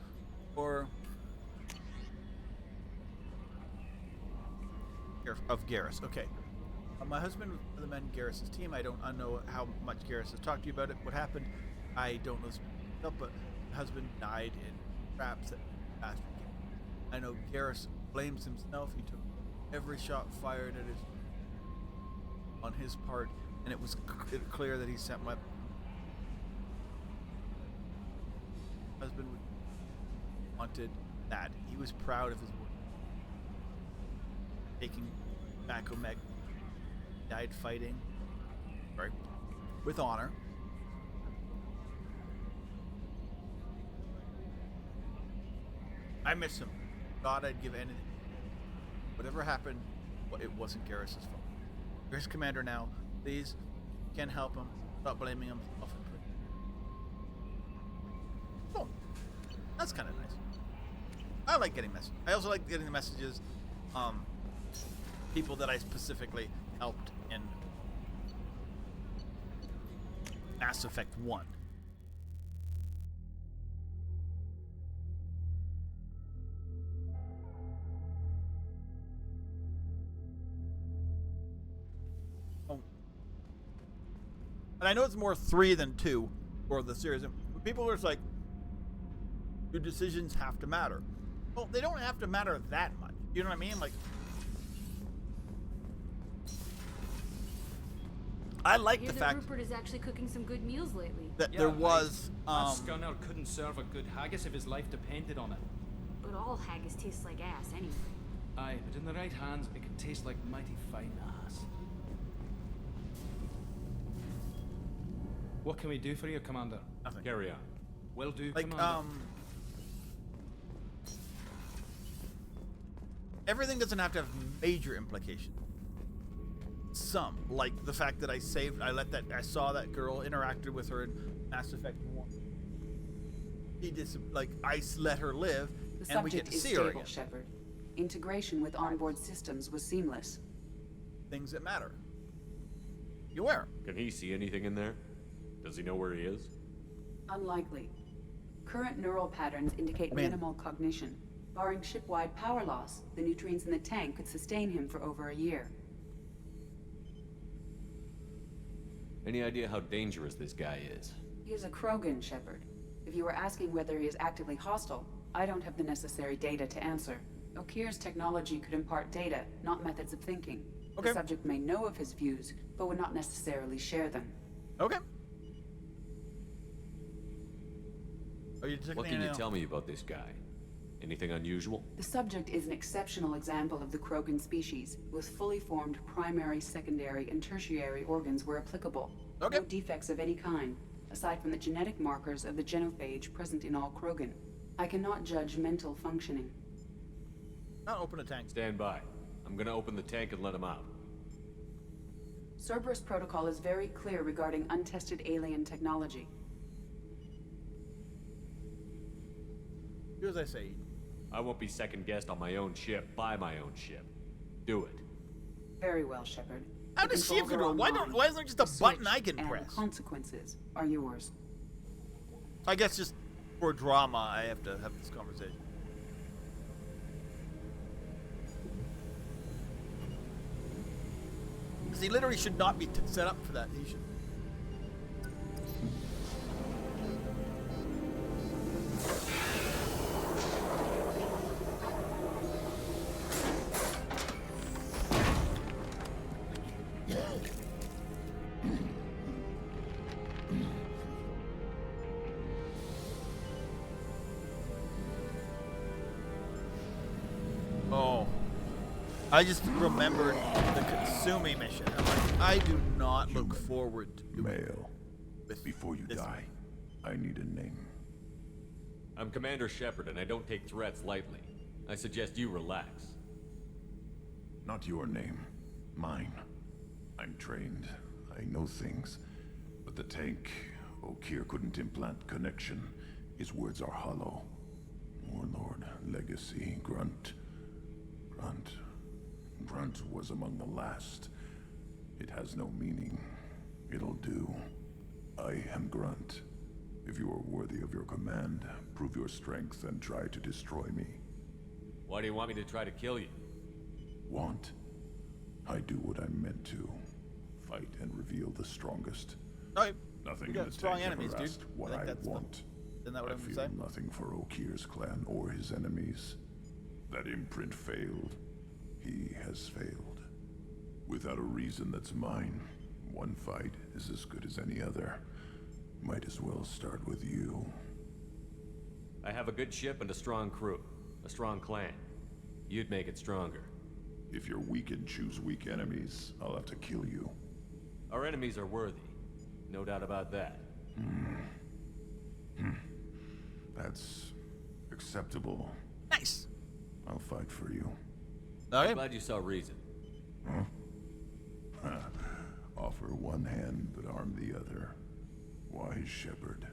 Or... Of Garrus. Okay. My husband was one of the men in Garrus's team. I don't know how much Garrus has talked to you about it. What happened? I don't know. But my husband died in traps that bastard came. I know Garrus blames himself. He took every shot fired at his... on his part, and it was clear that he sent my husband wanted that. He was proud of his work. Taking back Omega, died fighting, right, with honor. I miss him. God, I'd give anything. Whatever happened, it wasn't Garrus's fault. You're his commander now. Please, you can't help him. Stop blaming him. Oh, that's kind of nice. I like getting messages. I also like getting the messages. People that I specifically helped in Mass Effect 1. And I know it's more 3 than 2 for the series. People are just like, your decisions have to matter. Well, they don't have to matter that much. You know what I mean? Like, I like the fact Rupert is actually cooking some good meals lately. That there was. That scunner couldn't serve a good haggis if his life depended on it. But all haggis tastes like ass anyway. Aye, but in the right hands, it could taste like mighty fine ass. What can we do for you, Commander? Nothing. Carry on. Will do, like, Commander. Everything doesn't have to have major implications. Some, like the fact that I saw that girl, interacted with her in Mass Effect 1. He did some, like, I let her live, and we get to see her again. Shepard. Integration with onboard systems was seamless. Things that matter. You wear. Can he see anything in there? Does he know where he is? Unlikely. Current neural patterns indicate minimal cognition. Barring ship-wide power loss, the nutrients in the tank could sustain him for over a year. Any idea how dangerous this guy is? He is a Krogan, Shepard. If you were asking whether he is actively hostile, I don't have the necessary data to answer. Okeer's technology could impart data, not methods of thinking. Okay. The subject may know of his views, but would not necessarily share them. Okay. What can you tell me about this guy? Anything unusual? The subject is an exceptional example of the Krogan species, with fully formed primary, secondary, and tertiary organs where applicable. Okay. No defects of any kind, aside from the genetic markers of the genophage present in all Krogan. I cannot judge mental functioning. I'll open a tank. Stand by. I'm gonna open the tank and let him out. Cerberus protocol is very clear regarding untested alien technology. Do as I say. I won't be second-guessed on my own ship, by my own ship. Do it. Very well, Shepard. How The does she have controls are control? Why online. isn't there just a The button switch I can and press? The consequences are yours. I guess just for drama, I have to have this conversation. Because he literally should not be set up for that. He should. Oh. I just remembered the Katsumi mission. I'm like, I do not look forward to doing Male. Before you die, I need a name. I'm Commander Shepard, and I don't take threats lightly. I suggest you relax. Not your name. Mine. I'm trained. I know things. But the tank, Okeer couldn't implant connection. His words are hollow. Warlord, Legacy, Grunt. Grunt was among the last. It has no meaning. It'll do. I am Grunt. If you are worthy of your command, prove your strength and try to destroy me. Why do you want me to try to kill you? Want? I do what I'm meant to. Fight and reveal the strongest. No, Nothing we in got the strong tank enemies, ever dude. asked what I I, think that's want. Isn't that what I I'm feel saying? nothing for Okeer's clan or his enemies. That imprint failed. He has failed. Without a reason that's mine, one fight is as good as any other. Might as well start with you. I have a good ship and a strong crew. A strong clan. You'd make it stronger. If you're weak and choose weak enemies, I'll have to kill you. Our enemies are worthy. No doubt about that. That's acceptable. Nice. I'll fight for you. I'm glad you saw reason. Huh? Offer one hand, but arm the other. Wise shepherd.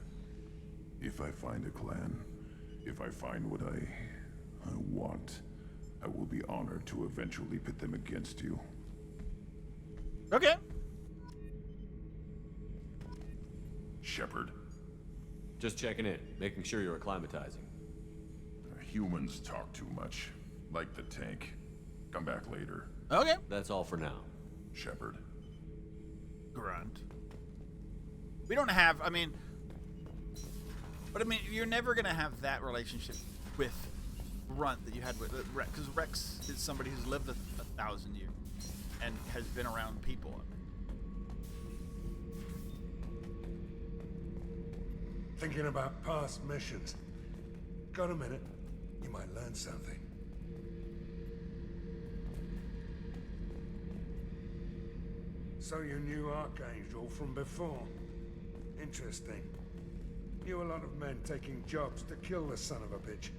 If I find a clan, if I find what I want, I will be honored to eventually pit them against you. Okay. Shepherd. Just checking in, making sure you're acclimatizing. Humans talk too much. Like the tank. Come back later. Okay. That's all for now. Shepherd. Grunt. We don't have, I mean, but I mean, you're never going to have that relationship with Grunt that you had with Rex, because Rex is somebody who's lived 1,000 years and has been around people. Thinking about past missions. Got a minute? You might learn something. So you knew Archangel from before? Interesting. Knew a lot of men taking jobs to kill the son of a bitch.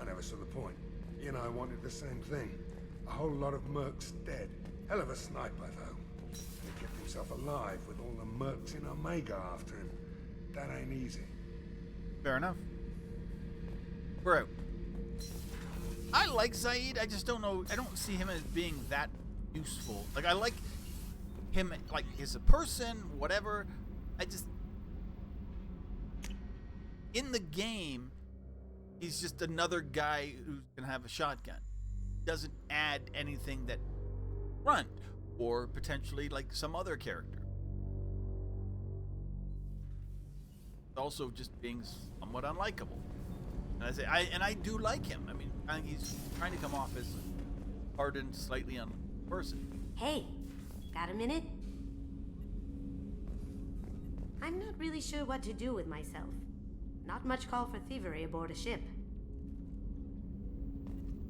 I never saw the point. You know, I wanted the same thing. A whole lot of mercs dead. Hell of a sniper, though. He kept himself alive with all the mercs in Omega after him. That ain't easy. Fair enough. We're out. I like Zaid, I just don't know, I don't see him as being that useful. Like, I like him, like, as a person, whatever. I just... In the game, he's just another guy who can have a shotgun. Doesn't add anything that Grunt, or potentially, like, some other character. Also just being somewhat unlikable. And I say, I do like him. I mean, I think he's trying to come off as a hardened, slightly person. Hey, got a minute? I'm not really sure what to do with myself. Not much call for thievery aboard a ship.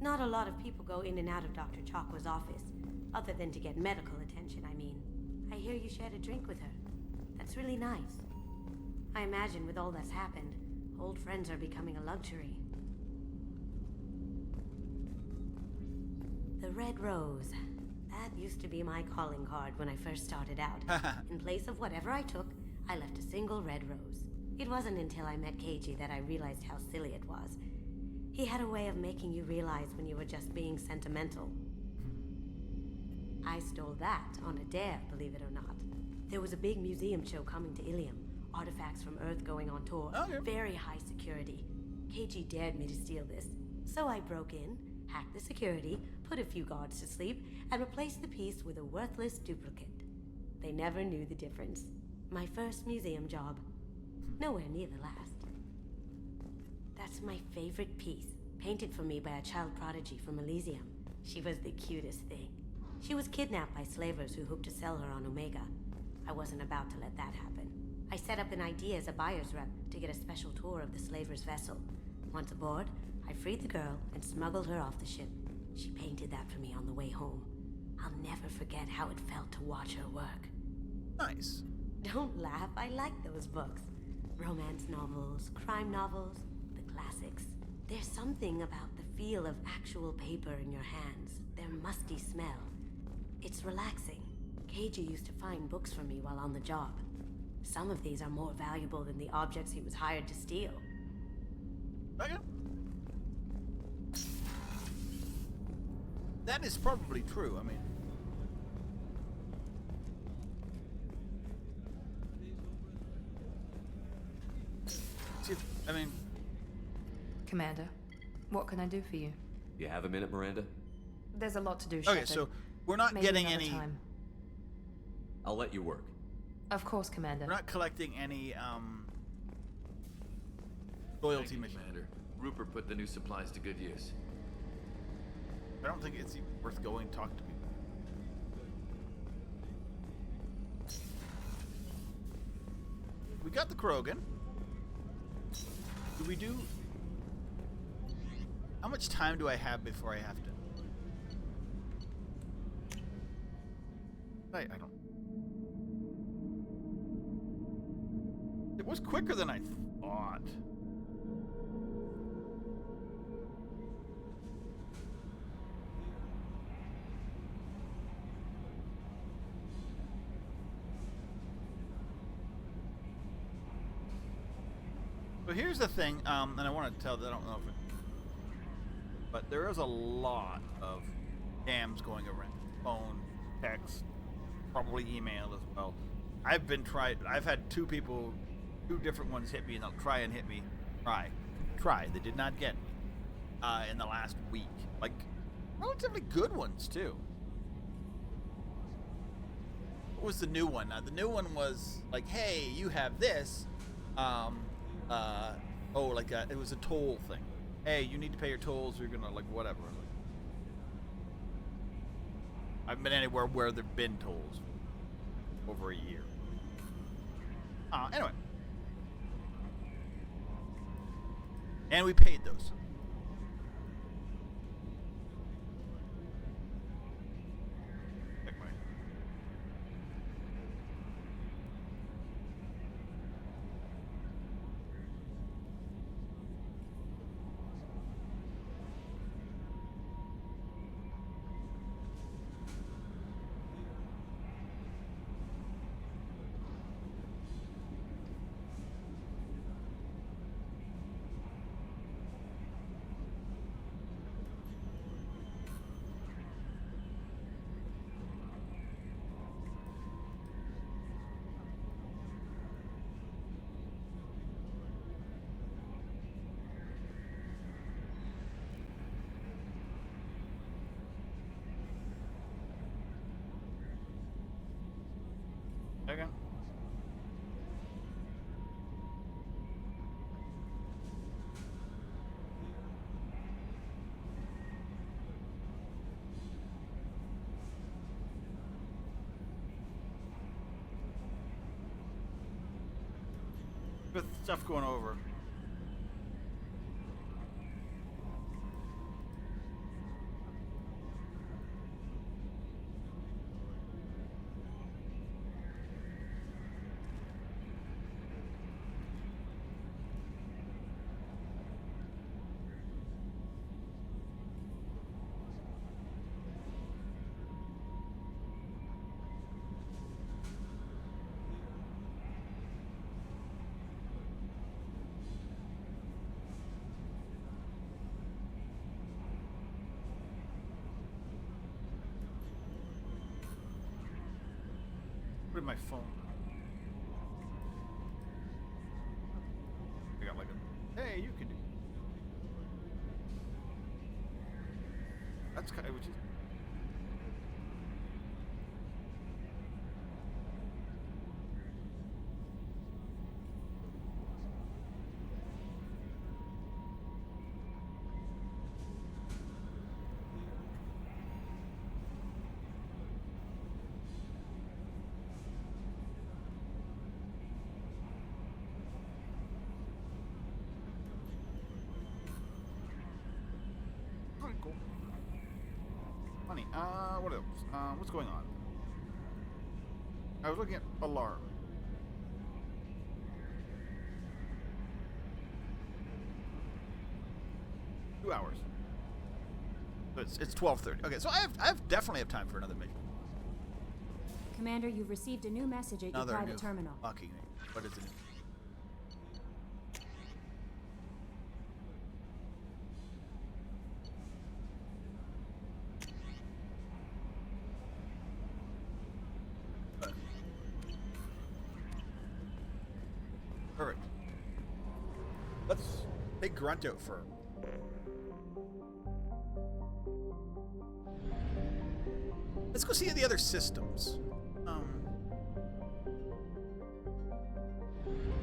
Not a lot of people go in and out of Dr. Chakwa's office, other than to get medical attention, I mean. I hear you shared a drink with her. That's really nice. I imagine with all that's happened, old friends are becoming a luxury. The Red Rose. That used to be my calling card when I first started out. In place of whatever I took, I left a single red rose. It wasn't until I met Keiji that I realized how silly it was. He had a way of making you realize when you were just being sentimental. I stole that on a dare, believe it or not. There was a big museum show coming to Ilium. Artifacts from Earth going on tour. Very high security. KG dared me to steal this. So I broke in, hacked the security, put a few guards to sleep, and replaced the piece with a worthless duplicate. They never knew the difference. My first museum job. Nowhere near the last. That's my favorite piece, painted for me by a child prodigy from Elysium. She was the cutest thing. She was kidnapped by slavers who hoped to sell her on Omega. I wasn't about to let that happen. I set up an idea as a buyer's rep to get a special tour of the slaver's vessel. Once aboard, I freed the girl and smuggled her off the ship. She painted that for me on the way home. I'll never forget how it felt to watch her work. Nice. Don't laugh, I like those books. Romance novels, crime novels, the classics. There's something about the feel of actual paper in your hands, their musty smell. It's relaxing. KG used to find books for me while on the job. Some of these are more valuable than the objects he was hired to steal. Okay. That is probably true, I mean. Commander, what can I do for you? You have a minute, Miranda? There's a lot to do, Shepard. Okay, so we're not Maybe getting another any... time. I'll let you work. Of course, Commander. We're not collecting any, loyalty missions. Commander. Rupert put the new supplies to good use. I don't think it's even worth going to talk to people. We got the Krogan. Do we do... How much time do I have before I have to... I don't... It was quicker than I thought. So here's the thing, and I want to tell that I don't know if it... But there is a lot of scams going around. Phone, text, probably email as well. I've had two different ones hit me, and they'll try and hit me. Try. They did not get me in the last week. Like, relatively good ones, too. What was the new one? The new one was like, hey, you have this. It was a toll thing. Hey, you need to pay your tolls, or you're gonna, like, whatever. I haven't been anywhere where there've been tolls for over a year. Anyway. And we paid those. Okay. With stuff going over. did my phone? I got like a. Hey, you can do. That's kind of which is. Cool. Funny. What else? What's going on? I was looking at alarm. Two hours. So it's 12:30. Okay, so I definitely have time for another mission. Commander, you've received a new message at your Another private new terminal. fucking name. What is it? Perfect. Let's take Grunt out for. Let's go see the other systems.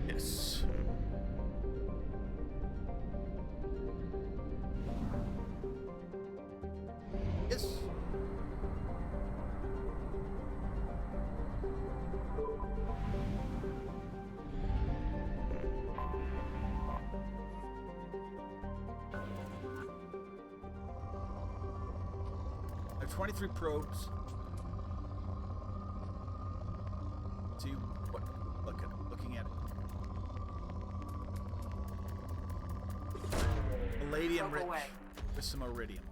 Yes. Yes. I have 23 probes. See what? Looking at it. Palladium rich with some iridium.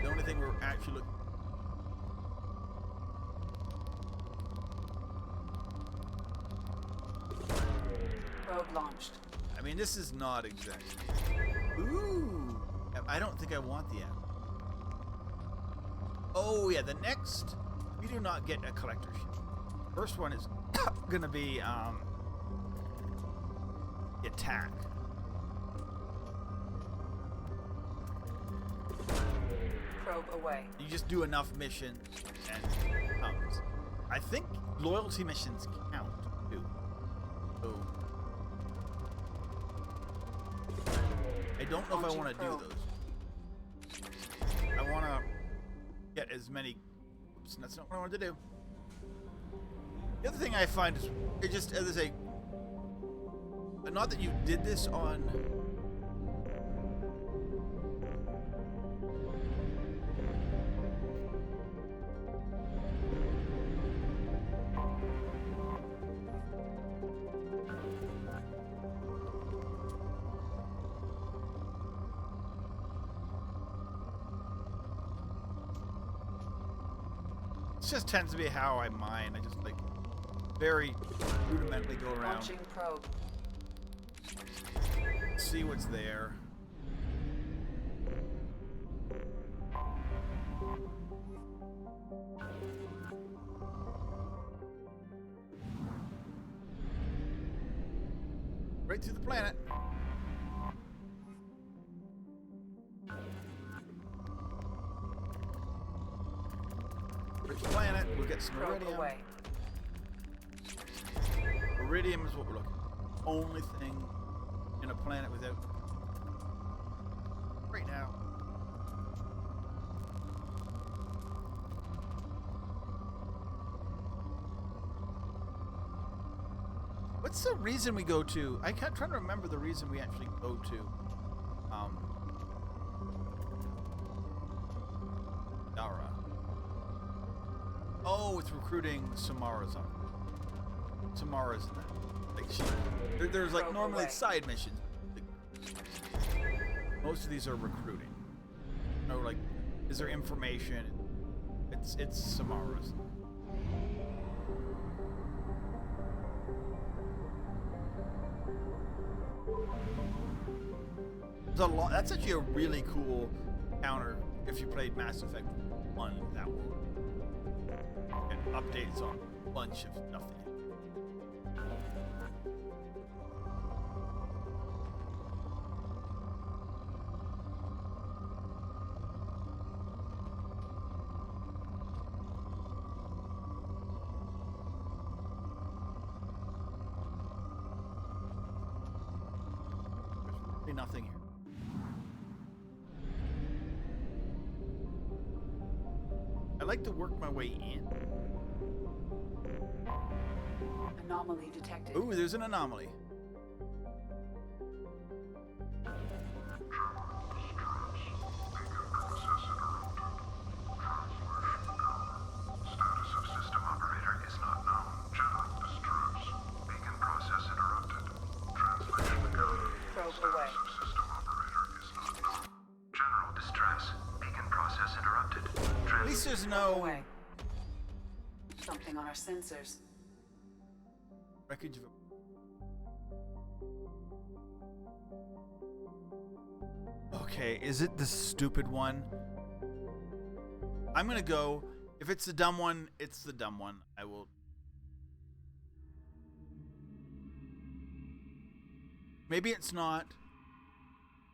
The only thing we're actually looking. Probe launched. I mean, this is not exactly. Ooh, I don't think I want the app. Oh yeah, the next we do not get a collector ship. First one is gonna be the attack. Probe away. You just do enough missions and it comes. I think loyalty missions count too. So I don't know if I want to do those. I want to get as many. Oops, that's not what I wanted to do. The other thing I find is it just as I say, not that you did this on. It just tends to be how I mine. I just like very rudimentally go around. Launching probe. See what's there. Right through the planet. Rich planet. We'll get some iridium. Away. Iridium is what we're looking for. Only thing in a planet without. Right now. What's the reason we go to? I can't try to remember the reason we actually go to. Dara. Oh, it's recruiting Samara's on. Samara's in that. Like she, there's like normally side missions. Like, most of these are recruiting. You know, like, is there information? It's Samara's. There's a lot. That's actually a really cool counter if you played Mass Effect 1 that world. And updates on bunch of stuff in it. There's really nothing here. I like to work my way in. Anomaly detected. Ooh, there's an anomaly. Status of system operator is not known. General distress. Beacon process interrupted. Translation code. Probe away. System operator is not known. General distress. Beacon process interrupted. At least there's no Away. Something on our sensors. wreckage of a... Okay, is it the stupid one? I'm gonna go. If it's the dumb one, it's the dumb one. I will. Maybe it's not.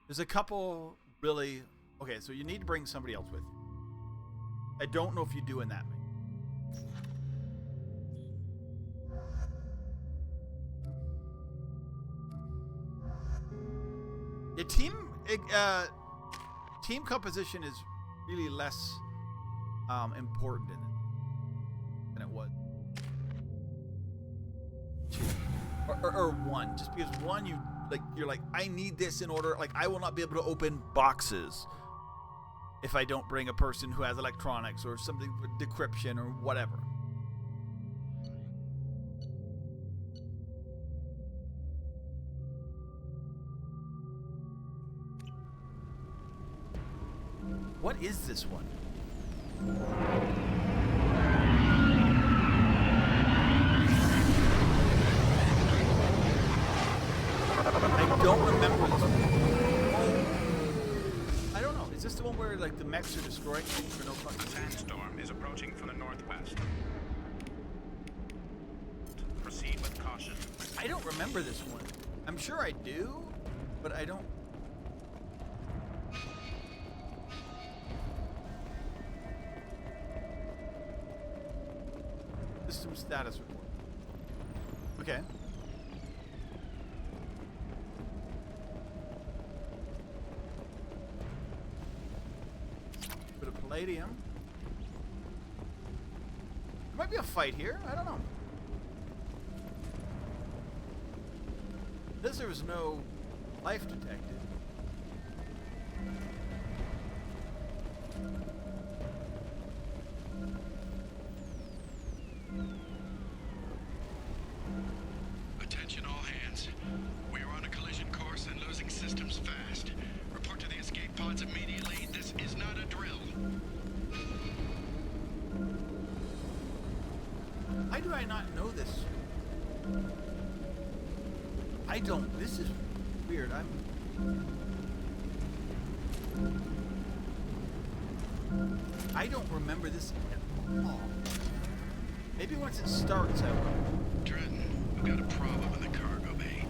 There's a couple really. Okay, so you need to bring somebody else with you. I don't know if you do in that. The team composition is really less important in it than it was. Or one, just because one you're like I need this in order. Like I will not be able to open boxes if I don't bring a person who has electronics or something with decryption or whatever. What is this one? I don't remember this one. I don't know. Is this the one where like the mechs are destroying things for no fucking reason? Sandstorm is approaching from the northwest. Proceed with caution. I don't remember this one. I'm sure I do, but I don't. System status report. Okay. Bit of palladium. There might be a fight here. I don't know. This there was no life detected. Attention all hands. We are on a collision course and losing systems fast. Report to the escape pods immediately. This is not a drill. Why do I not know this? I don't. This is weird. I don't remember this at all. Maybe once it starts, I will. Trenton, we've got a problem in the cargo bay.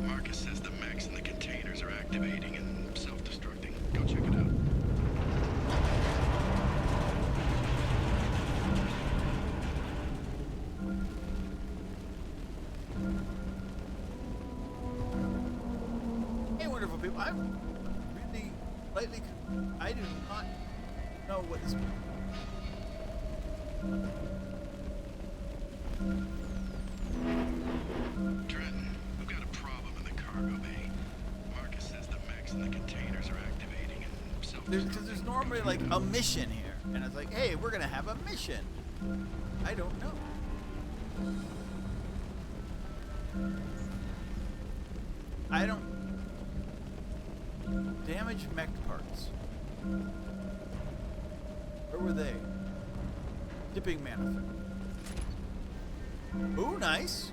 Marcus says the mechs and the containers are activating and self-destructing. Go check it out. Hey, wonderful people. I'm really slightly. I do not know what this means. Trenton, we've got a problem in the cargo bay. Marcus says the mechs and the containers are activating and self-destructing. There's normally like a mission here, and it's like, hey, we're gonna have a mission. I don't know. I don't. Damaged mech parts. Where were they? Dipping manifold. Ooh, nice.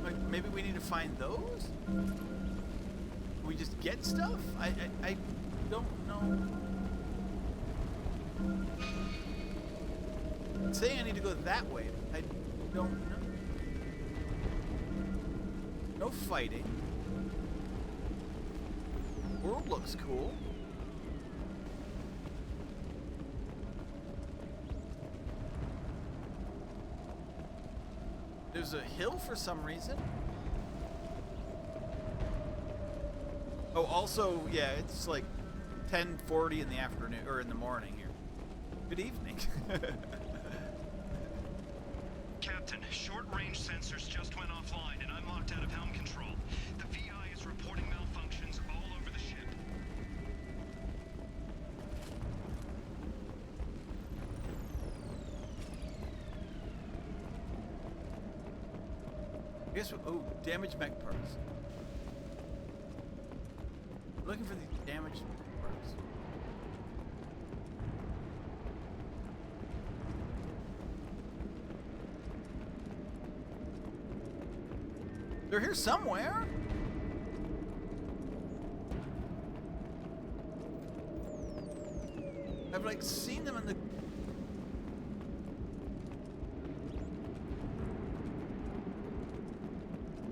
Like maybe we need to to find those? Can we just get stuff? I don't know. I'd say I need to go that way. I don't know. No fighting. World looks cool. There's a hill for some reason. Oh, also, yeah, it's like 10:40 in the afternoon, or in the morning here. Good evening. Captain, short-range sensors just went offline, and I'm locked out of helm control. The VI is reporting malfunctions all over the ship. Guess what? Oh, damaged mech parts. Looking for these damaged parts. They're here somewhere. I've like seen them in the.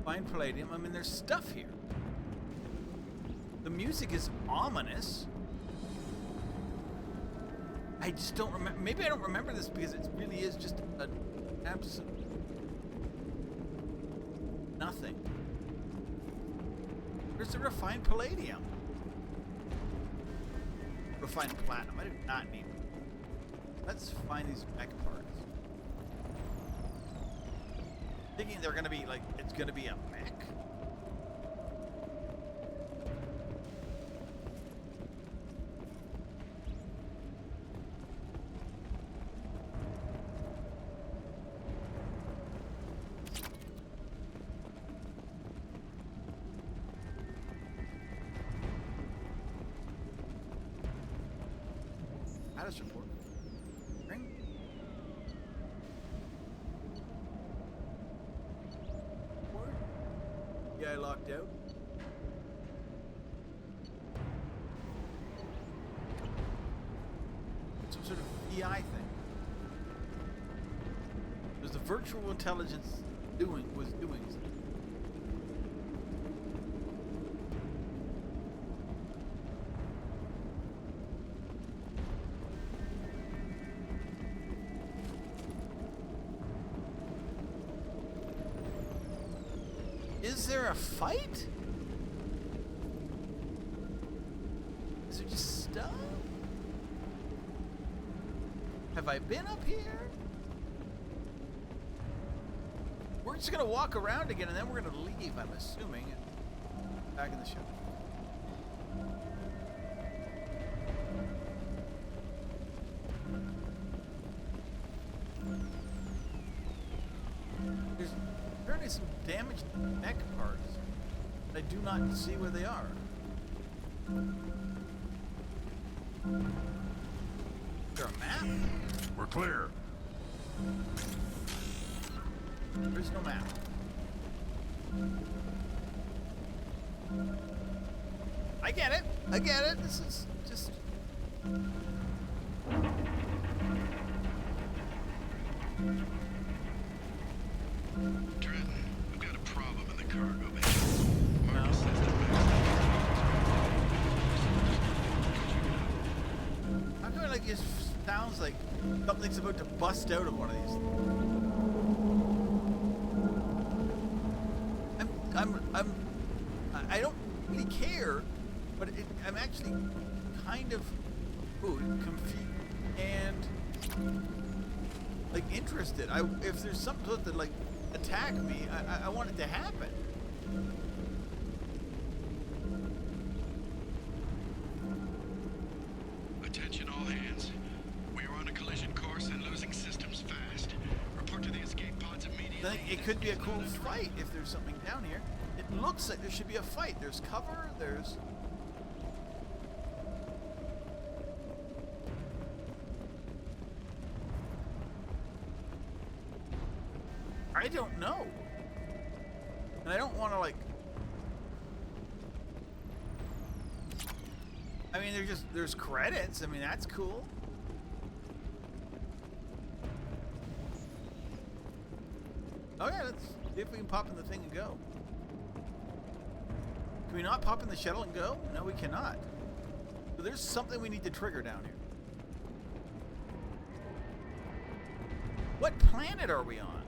Fine palladium. I mean, there's stuff here. The music is ominous. I just don't remember. Maybe I don't remember this because it really is just an absolute nothing. Where's the refined palladium? Refined platinum. I do not need it. Let's find these mech parts. Thinking they're gonna be like, it's gonna be a mech. Status report. Ring. Guy locked out. Some sort of EI thing. There's the virtual intelligence was doing something. Is there a fight? Is there just stuff? Have I been up here? We're just gonna walk around again and then we're gonna leave, I'm assuming, and back in the ship. There's apparently some damaged mech parts. I do not see where they are. Is there a map? We're clear. There's no map. I get it. I get it. This is just... Trenton, we've got a problem in the cargo bay. Marcus says that How come it like it sounds like something's about to bust out of one of these? I don't really care, but I'm actually kind of confused and like interested. If there's something that like attack me, I want it to happen. Attention all hands. We are on a collision course and losing systems fast. Report to the escape pods immediately. I think it could be a cool fight if there's something down here. It looks like there should be a fight. There's cover, there's... I don't know. And I don't want to, like... I mean, there's credits. I mean, that's cool. Oh yeah, let's see if we can pop in the thing and go. Can we not pop in the shuttle and go? No, we cannot. So there's something we need to trigger down here. What planet are we on?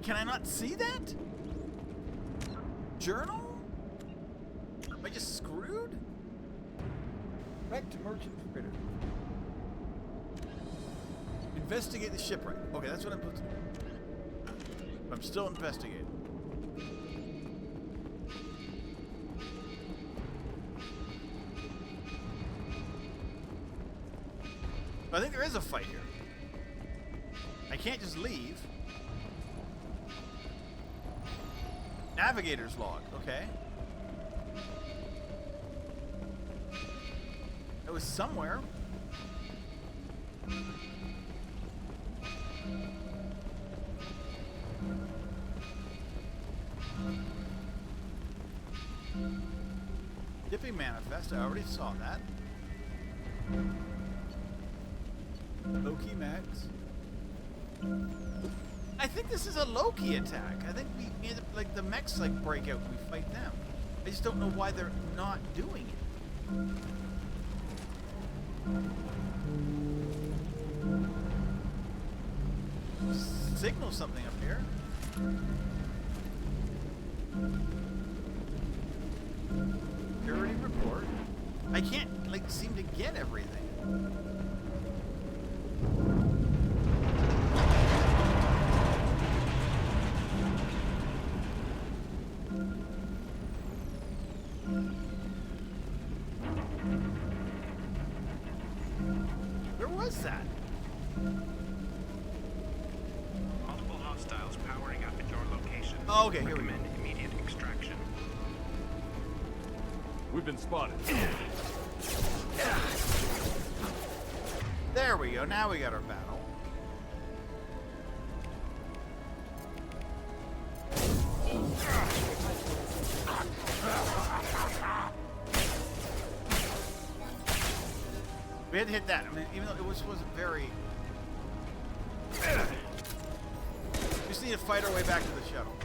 Can I not see that? Journal? Am I just screwed? Back to merchant freighter. Investigate the shipwreck. Okay, that's what I'm supposed to do. I'm still investigating. I think there is a fight here. I can't just leave. Navigator's log. Okay. It was somewhere. Dipping manifest. I already saw that. Loki Max. I think this is a Loki attack. I think we end up, like, the mechs like break out when we fight them. I just don't know why they're not doing it. Signal something up here. Security report. I can't, like, seem to get everything. Where was that? Multiple hostiles powering up at your location. Oh, okay, here we go. Recommend immediate extraction. We've been spotted. There we go. Now we got our battle. We had to hit that. I mean, even though it wasn't very... We just need to fight our way back to the shuttle.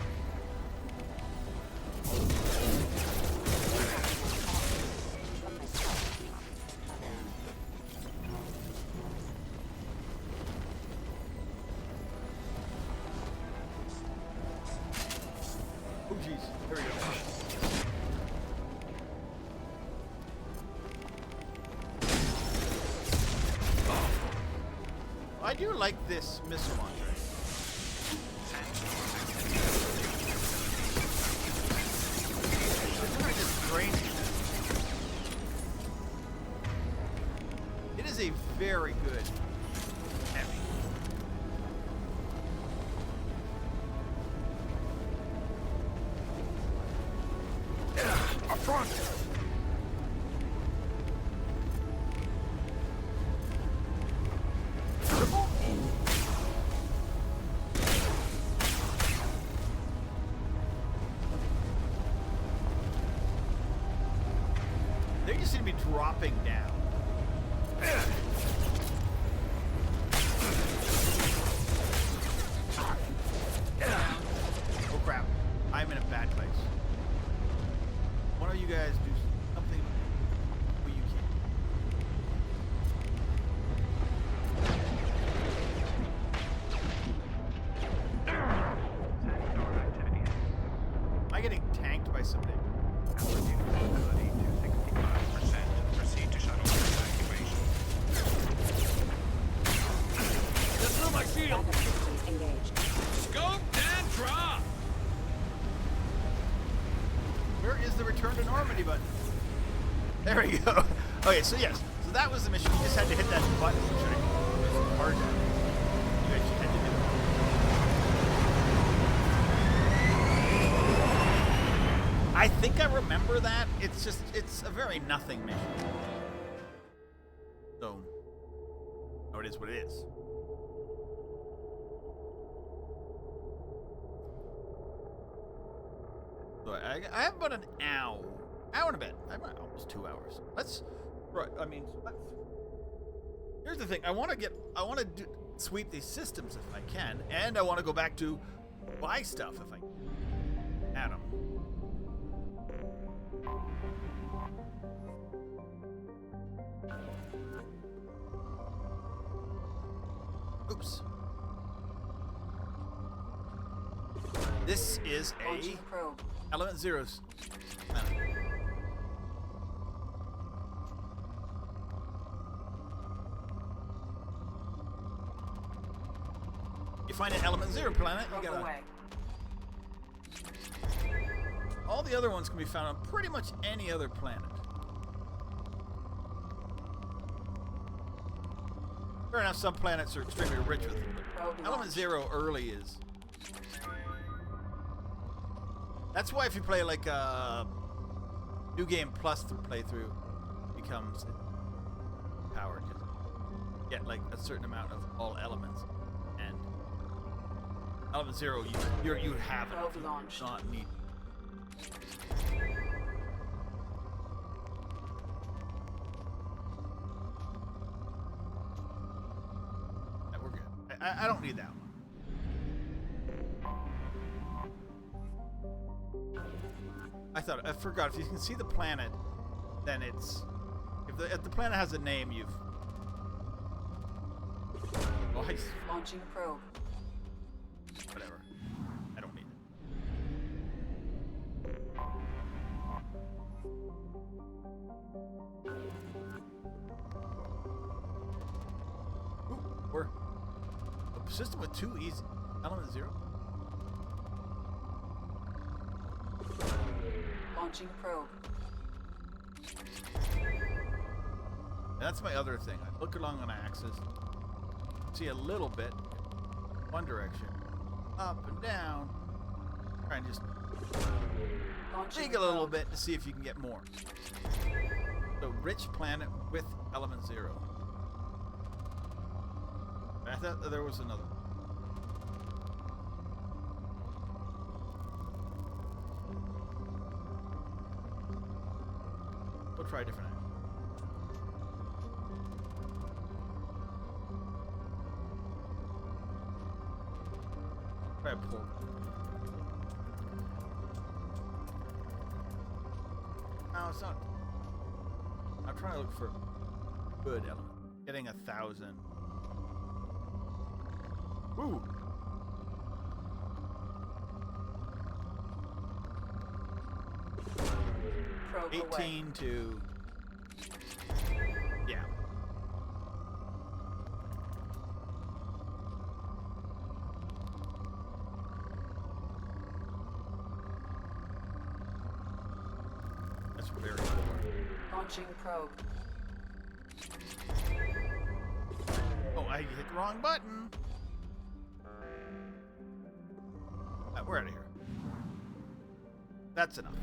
Oh, jeez. There we go. I do like this missile launcher. It's not just crazy. It is a very good heavy. Up front! They just seem to be dropping down. Oh crap. I'm in a bad place. Why don't you guys do something where you can? Am I getting tanked by something? Proceed to shuttle evacuation. Just through my shield! Engaged. Scope and drop! Where is the return to Normandy button? There we go. Okay, so yes. So that was the mission. You just had to hit that button. It was hard. You actually had to do it. I think I remember that. It's just, it's a very nothing mission. So, oh, it is That's what it is. So I have about an hour and a bit. I have almost 2 hours. Here's the thing. I want to sweep these systems if I can, and I want to go back to buy stuff if I can. Adam. Oops. This is a Element Zero's planet. You find an Element Zero planet, you gotta... All the other ones can be found on pretty much any other planet. Fair enough, some planets are extremely rich with them, but Element Zero early is... That's why if you play like a New Game Plus playthrough, it becomes powered. You get like a certain amount of all elements, and Element Zero you have it. You do not need. We're good. I don't need that one. I forgot, if you can see the planet, then it's... If the planet has a name, you've... Oh, Launching probe. Whatever. I don't need it. Ooh, we're... A system with 2 easy... Element Zero? Launching probe. And that's my other thing. I look along an axis, see a little bit, one direction, up and down, try and just dig a little bit to see if you can get more. So, rich planet with Element Zero. I thought there was another. We'll try a different angle. Try a pull. No, it's not. I'm trying to look for good element. Getting 1,000. Woo! Probe 18 away. to... Yeah. That's very cool. Launching probe. Oh, I hit the wrong button. We're out of here. That's enough.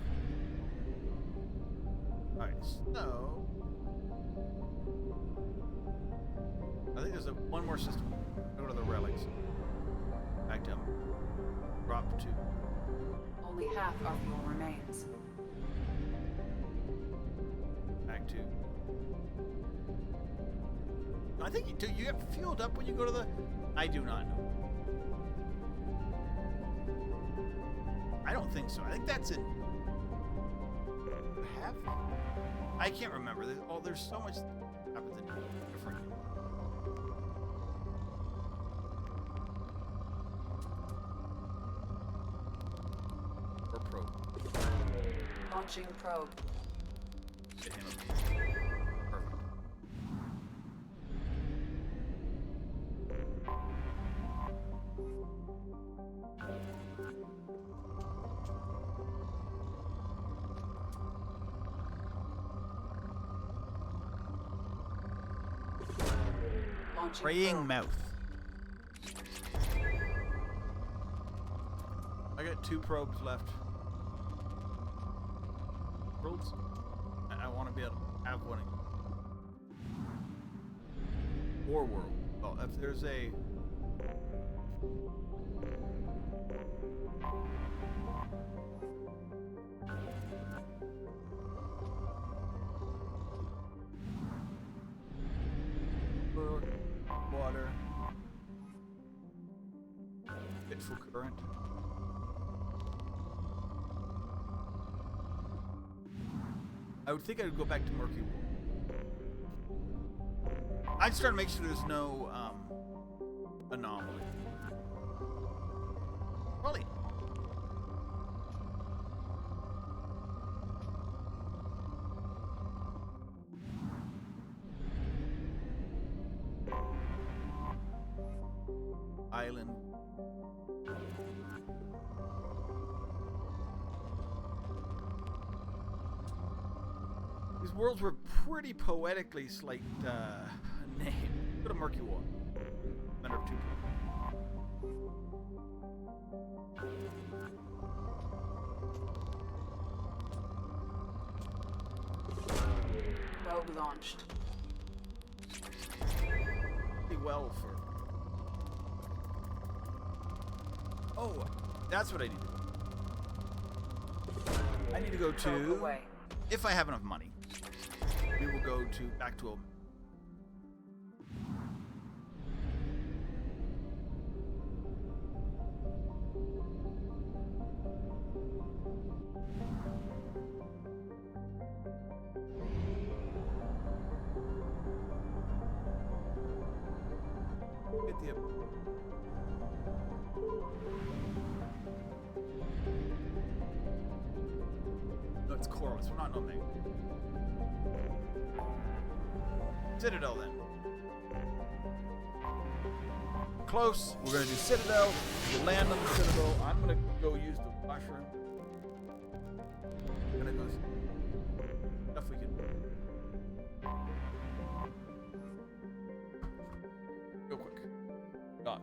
Alright, so... I think there's one more system. Go to the relics. Back down. Drop to... Only half our fuel remains. Back to... I think you get fueled up when you go to the... I do not know. I don't think so. I think that's in... Half? I can't remember. There's so much happens in different. Or probe. Launching probe. Get him up. Perfect. Praying mouth. I got 2 probes left. Probes? I want to be able to have one. War world. Well, if there's a... water. Fitful current. I would think I would go back to murky water. I'd start to make sure there's no anomaly. Really? Island. These worlds were pretty poetically named. Go to murky water. Matter of 2 Probe launched. Pretty well for... Oh, that's what I need to do. I need to go to... If I have enough money, we will go to back to a... Get the... No, it's Corvus. We're not on there. Citadel, then. Close. We're gonna do Citadel. We'll land on the Citadel. I'm gonna go use the mushroom. I'm gonna go stuff we can. Real quick. Doc.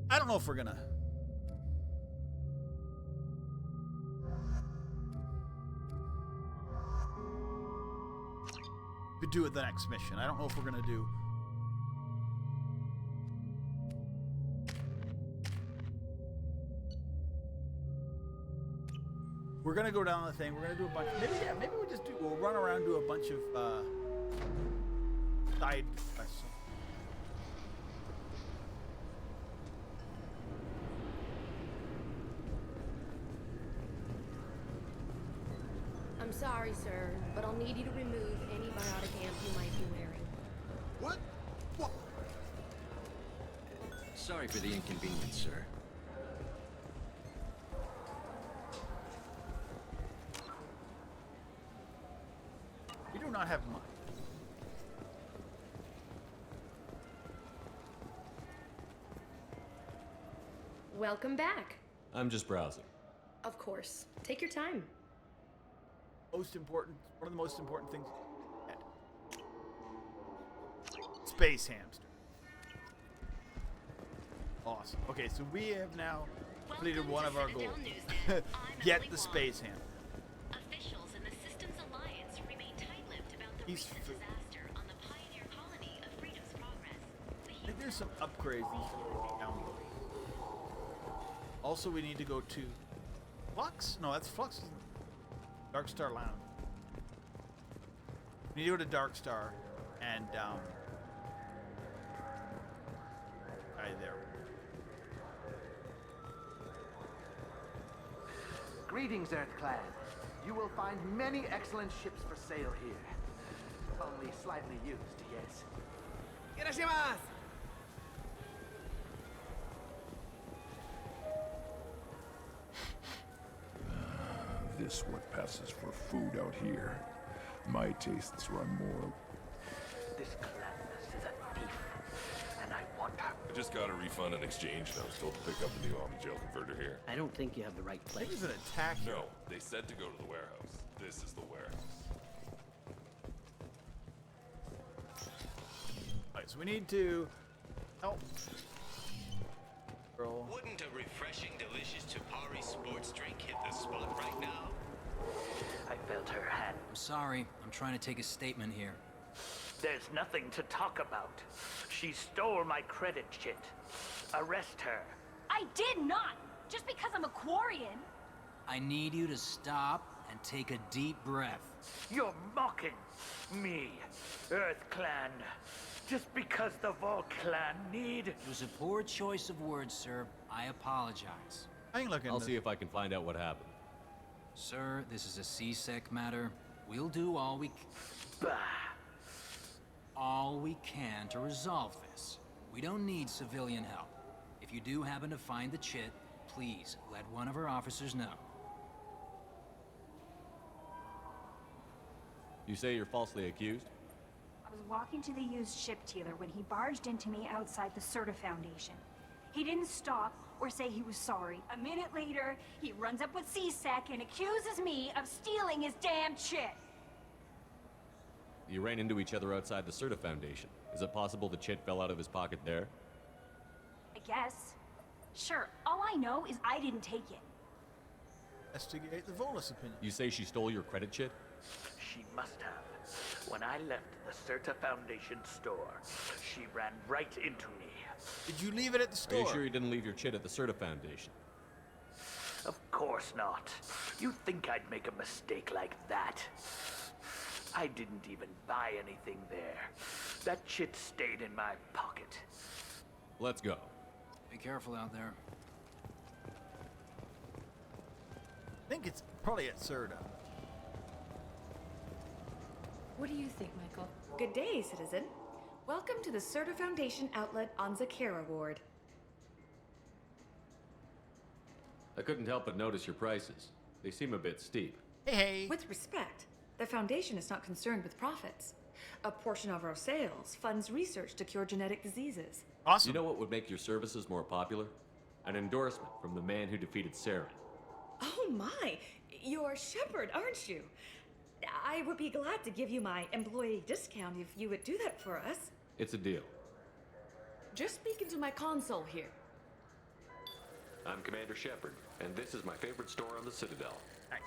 I don't know if we're gonna. We do it the next mission. I don't know if we're gonna do. We're gonna go down the thing. We're gonna do a bunch. Maybe we just do. We'll run around, do a bunch of side quests. I'm sorry, sir, but I'll need you to remove any biotic amp you might be wearing. What? What? Sorry for the inconvenience, sir. We do not have money. Welcome back. I'm just browsing. Of course. Take your time. Most important, one of the most important things. Space hamster. Awesome. Okay, so we have now completed one of our goals. Get the space hamster. Officials in the Systems Alliance remain tight-lipped about the recent disaster on the pioneer colony of Freedom's Progress. I think there's some upgrades and stuff we can download. Also, we need to go to Flux? No, that's Flux. Dark Star Lounge. We need to go to Dark Star and right there. Greetings, Earth Clan. You will find many excellent ships for sale here. Only slightly used, yes. Irashimasu! This what passes for food out here. My tastes run more. This Gladness is a thief, and I want her. I just got a refund and exchange, and I was told to pick up the new Omni-Gel converter here. I don't think you have the right place. There's an attack here. No, they said to go to the warehouse. This is the warehouse. Alright, so we need to help. Girl. Wouldn't a refreshing, delicious Chapari sports drink hit the spot right now? I felt her hand. I'm sorry. I'm trying to take a statement here. There's nothing to talk about. She stole my credit chit. Arrest her. I did not! Just because I'm a Quarian. I need you to stop and take a deep breath. You're mocking me, Earth Clan. Just because the Vol Clan need... It was a poor choice of words, sir. I apologize. I'll see if I can find out what happened. Sir, this is a C-Sec matter. We'll do all we can to resolve this. We don't need civilian help. If you do happen to find the chit, please let one of our officers know. You say you're falsely accused? I was walking to the used ship dealer when he barged into me outside the Serta Foundation. He didn't stop or say he was sorry. A minute later, he runs up with C-Sec and accuses me of stealing his damn chit. You ran into each other outside the Serta Foundation. Is it possible the chit fell out of his pocket there? I guess. Sure, all I know is I didn't take it. Investigate the Volus opinion. You say she stole your credit chit? She must have. When I left the Serta Foundation store, she ran right into me. Did you leave it at the store? Are you sure you didn't leave your chit at the Serta Foundation? Of course not. You'd think I'd make a mistake like that. I didn't even buy anything there. That chit stayed in my pocket. Let's go. Be careful out there. I think it's probably at Serta. What do you think, Michael? Good day, citizen. Welcome to the Serta Foundation outlet on Zakera Ward. I couldn't help but notice your prices. They seem a bit steep. Hey! With respect, the Foundation is not concerned with profits. A portion of our sales funds research to cure genetic diseases. Awesome. You know what would make your services more popular? An endorsement from the man who defeated Saren. Oh my! You're Shepard, aren't you? I would be glad to give you my employee discount if you would do that for us. It's a deal. Just speak into my console here. I'm Commander Shepard, and this is my favorite store on the Citadel. Nice.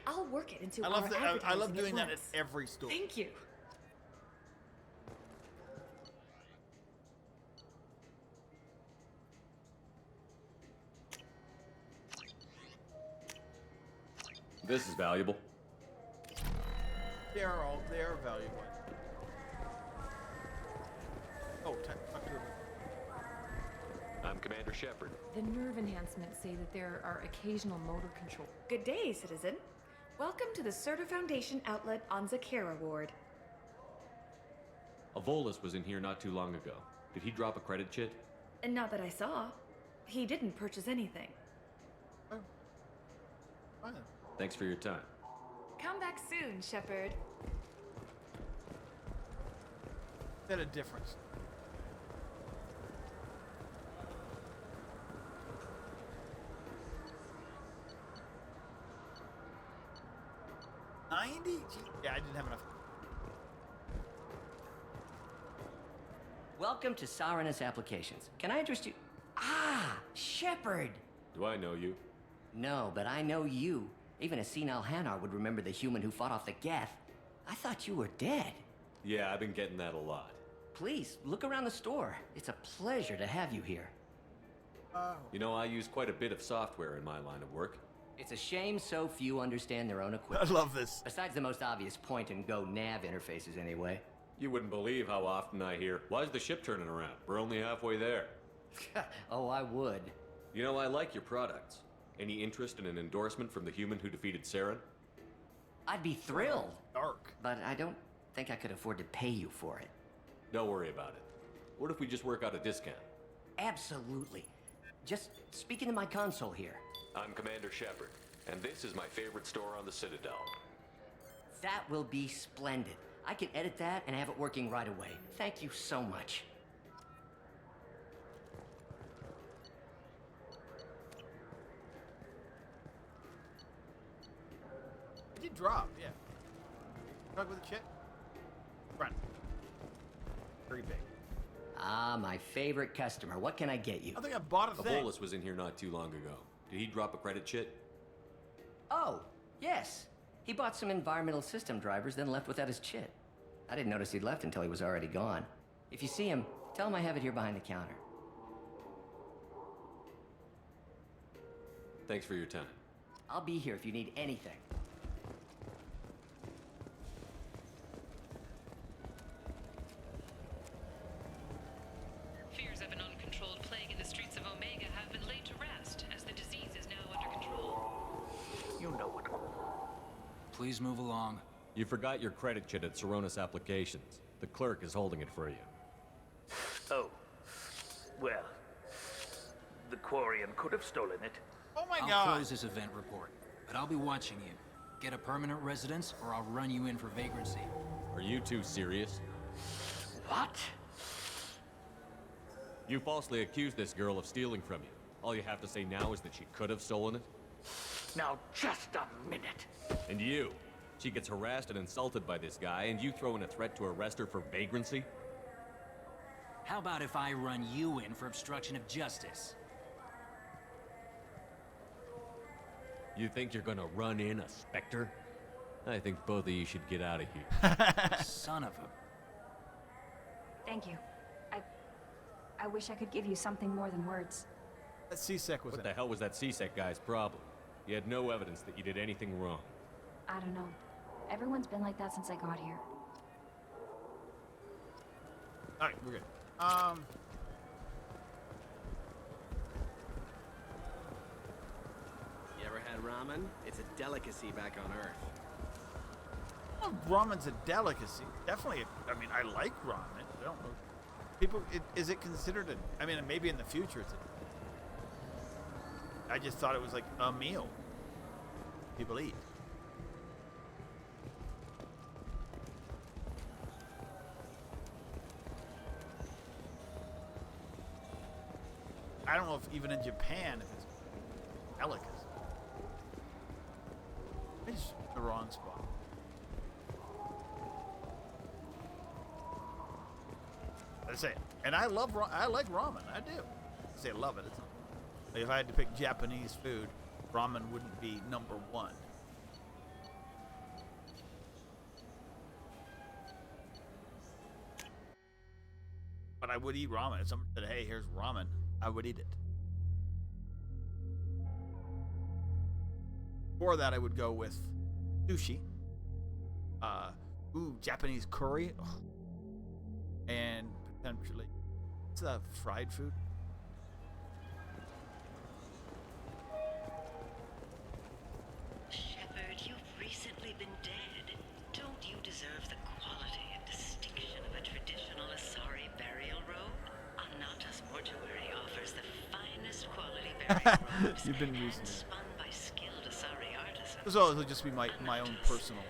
I'll work it into I love our that. I advertising love doing that at once. every store. Thank you. This is valuable. They are valuable. Oh, talk to them. I'm Commander Shepard. The nerve enhancements say that there are occasional motor control. Good day, citizen. Welcome to the Serta Foundation outlet on Zakera Ward. A Volus was in here not too long ago. Did he drop a credit chit? And not that I saw. He didn't purchase anything. Oh. Fine. Thanks for your time. Come back soon, Shepard. Is that a difference? 90? Gee, yeah, I didn't have enough. Welcome to Sarenus Applications. Can I interest you? Ah, Shepard! Do I know you? No, but I know you. Even a senile Hanar would remember the human who fought off the Geth. I thought you were dead. Yeah, I've been getting that a lot. Please, look around the store. It's a pleasure to have you here. You know, I use quite a bit of software in my line of work. It's a shame so few understand their own equipment. I love this. Besides the most obvious point-and-go nav interfaces, anyway. You wouldn't believe how often I hear, "Why is the ship turning around? We're only halfway there." Oh, I would. You know, I like your products. Any interest in an endorsement from the human who defeated Saren? I'd be thrilled. Dark. But I don't think I could afford to pay you for it. Don't worry about it. What if we just work out a discount? Absolutely. Just speak into my console here. I'm Commander Shepard, and this is my favorite store on the Citadel. That will be splendid. I can edit that and have it working right away. Thank you so much. It did drop, yeah. Talk with the chip. Run. Very big. Ah, my favorite customer. What can I get you? I think I bought a thing. Bolus was in here not too long ago. Did he drop a credit chit? Oh, yes. He bought some environmental system drivers, then left without his chit. I didn't notice he'd left until he was already gone. If you see him, tell him I have it here behind the counter. Thanks for your time. I'll be here if you need anything. Fears of an uncontrolled plague in the streets of Omega have been laid to rest, as the disease is now under control. You know it. Please move along. You forgot your credit chit at Sarenus Applications. The clerk is holding it for you. Oh. Well. The Quarian could have stolen it. Oh my I'll god. close this event report, but I'll be watching you. Get a permanent residence, or I'll run you in for vagrancy. Are you two serious? What? You falsely accused this girl of stealing from you. All you have to say now is that she could have stolen it? Now, just a minute. And you? She gets harassed and insulted by this guy, and you throw in a threat to arrest her for vagrancy? How about if I run you in for obstruction of justice? You think you're gonna run in a Spectre? I think both of you should get out of here. Son of a... Thank you. I wish I could give you something more than words. That C-Sec was What the hell was that C-Sec guy's problem? He had no evidence that you did anything wrong. I don't know. Everyone's been like that since I got here. Alright, we're good. You ever had ramen? It's a delicacy back on Earth. Well, ramen's a delicacy. Definitely, I mean, I like ramen. I don't know. People, is it considered a, I mean, maybe in the future it's I just thought it was like a meal people eat. I don't know if even in Japan if it's delicacy. Maybe it's the wrong spot. I say, and I like ramen. I do. I say love it. It's not, like if I had to pick Japanese food, ramen wouldn't be number one. But I would eat ramen. If someone said, "Hey, here's ramen," I would eat it. For that, I would go with sushi. Japanese curry, and potentially it's fried food. Shepard, you've recently been dead. Don't you deserve the quality and distinction of a traditional Asari burial robe? Anata's mortuary offers the finest quality burial robes. You've been using it. Spun by skilled Asari artisans. This will just be my own personal.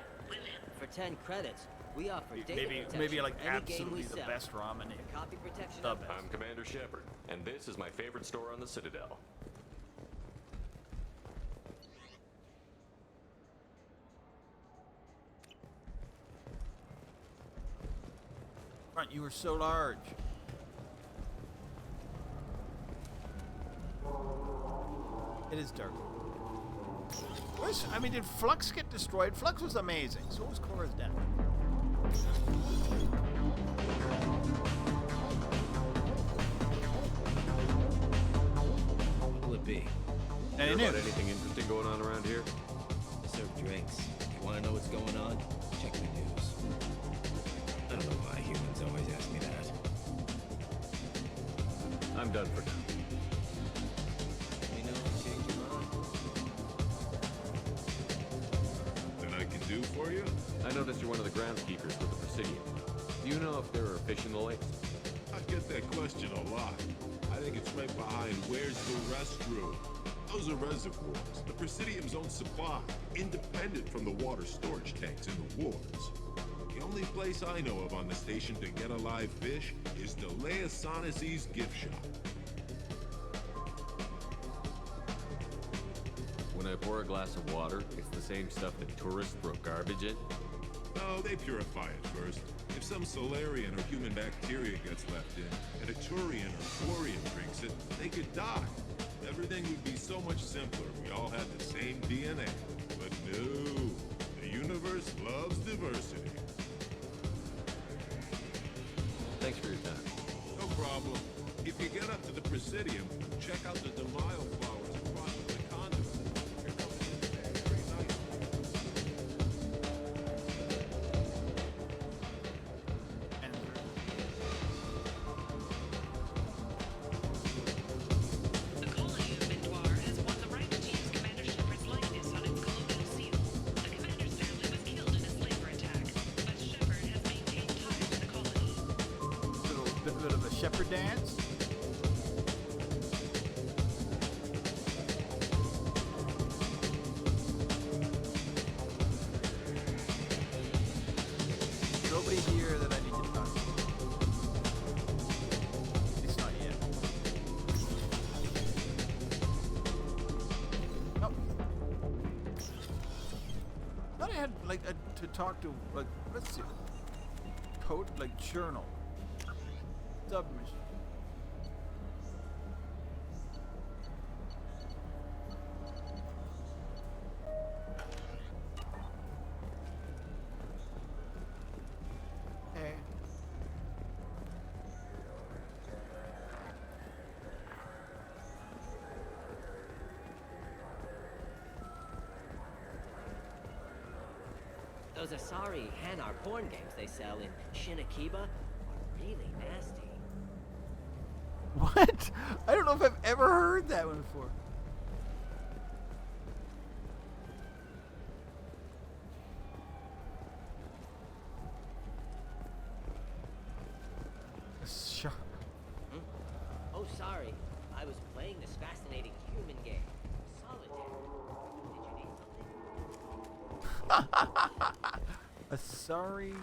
For 10 credits, we offer data protection Maybe like for any game we absolutely the sell. best ramen. Copy protection. The best. I'm Commander Shepard, and this is my favorite store on the Citadel. front. You are so large. It is dark. I mean, did Flux get destroyed? Flux was amazing. So was Cora's death. What will it be? Hear about anything interesting going on around here? I serve drinks. You want to know what's going on? Check the news. I don't know why humans always ask me that. I'm done for now. Let me know if you change your mind. That I can do for you? I noticed you're one of the groundskeepers for the Presidium. Do you know if there are fish in the lakes? I get that question a lot. I think it's right behind where's the restroom. Those are reservoirs, the Presidium's own supply, independent from the water storage tanks in the wards. The only place I know of on the station to get a live fish is the Leosanisi's gift shop. When I pour a glass of water, it's the same stuff that tourists throw garbage in? No, they purify it first. If some Solarian or human bacteria gets left in, and a Turian or Quarian drinks it, they could die. Everything would be so much simpler if we all had the same DNA. But no, the universe loves diversity. Thanks for your time. No problem. If you get up to the Presidium, check out the Demile flowers across from the conduit. They're coming in today. Very nice. The colony of Mindoir has won the right to use Commander Shepard's likeness on its colonial seal. The commander's family was killed in a slaver attack, but Shepard has maintained ties to the colony. Bit of a shepherd dance. Nobody here that I need to talk to. It's not yet. Nope. Thought I had like to talk to like let's see, code like journal. Submission. Okay. Those Asari Hanar porn games they sell in Shinakiba are really nasty. What? I don't know if I've ever heard that one before. Sure. Oh, sorry. I was playing this fascinating human game. Solitaire. Did you need something? A sorry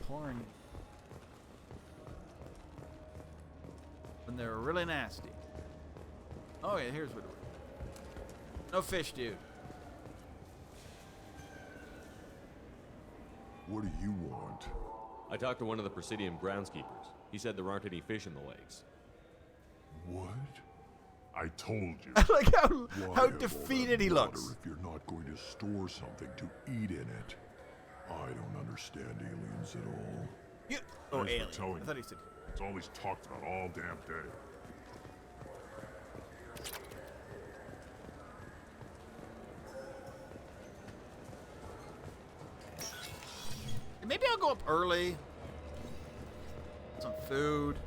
porn. When they're really nasty. Oh yeah, here's what it was. No fish, dude. What do you want? I talked to one of the Presidium groundskeepers. He said there aren't any fish in the lakes. What? I told you. I like how Why have all defeated that he water looks. If you're not going to store something to eat in it. I don't understand aliens at all. You, oh, Thanks for alien. telling I thought he said. It's all he's talked about all damn day. Maybe I'll go up early. Some food.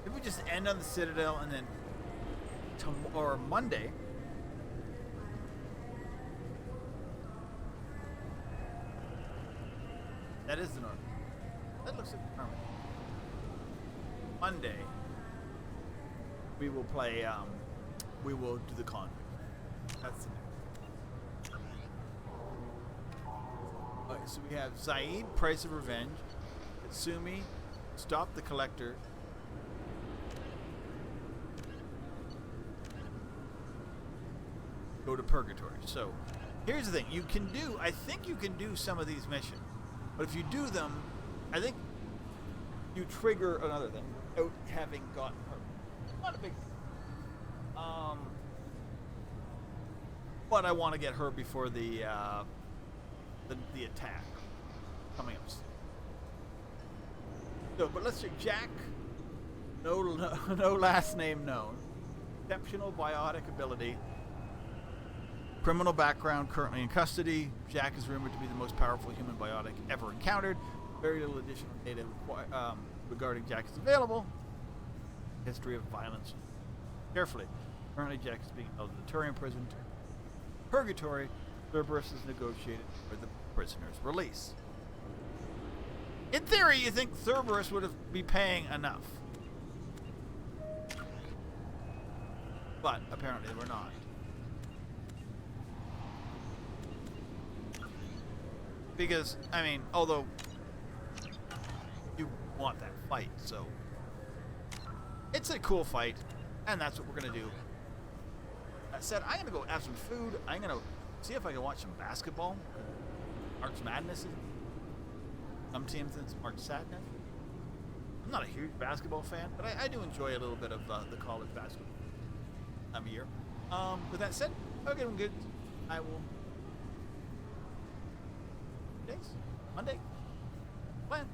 Maybe we just end on the Citadel and then or Monday. That is the norm. That looks like the norm. Monday. We will play. We will do the convict. That's the next. Okay, so we have Zaid, Price of Revenge, Katsumi, Stop the Collector, go to Purgatory. So, here's the thing. I think you can do some of these missions. But if you do them, I think you trigger another thing without having gotten hurt. Not a big deal. But I want to get her before the attack coming up. So, but let's check. Jack, no last name known. Exceptional biotic ability. Criminal background, currently in custody. Jack is rumored to be the most powerful human biotic ever encountered. Very little additional data regarding Jack is available. History of violence. Carefully. Currently, Jack is being held in the Turian prison. Purgatory. Cerberus is negotiated for the prisoner's release. In theory, you think Cerberus would be paying enough. But apparently we're not. Because, I mean, although you want that fight, so it's a cool fight, and that's what we're gonna do. That said, I'm gonna go have some food. I'm gonna see if I can watch some basketball. March Madness is some teams it's March Sadness. I'm not a huge basketball fan, but I do enjoy a little bit of the college basketball time of year. With that said, I'll get them good. I will. Monday? Plan.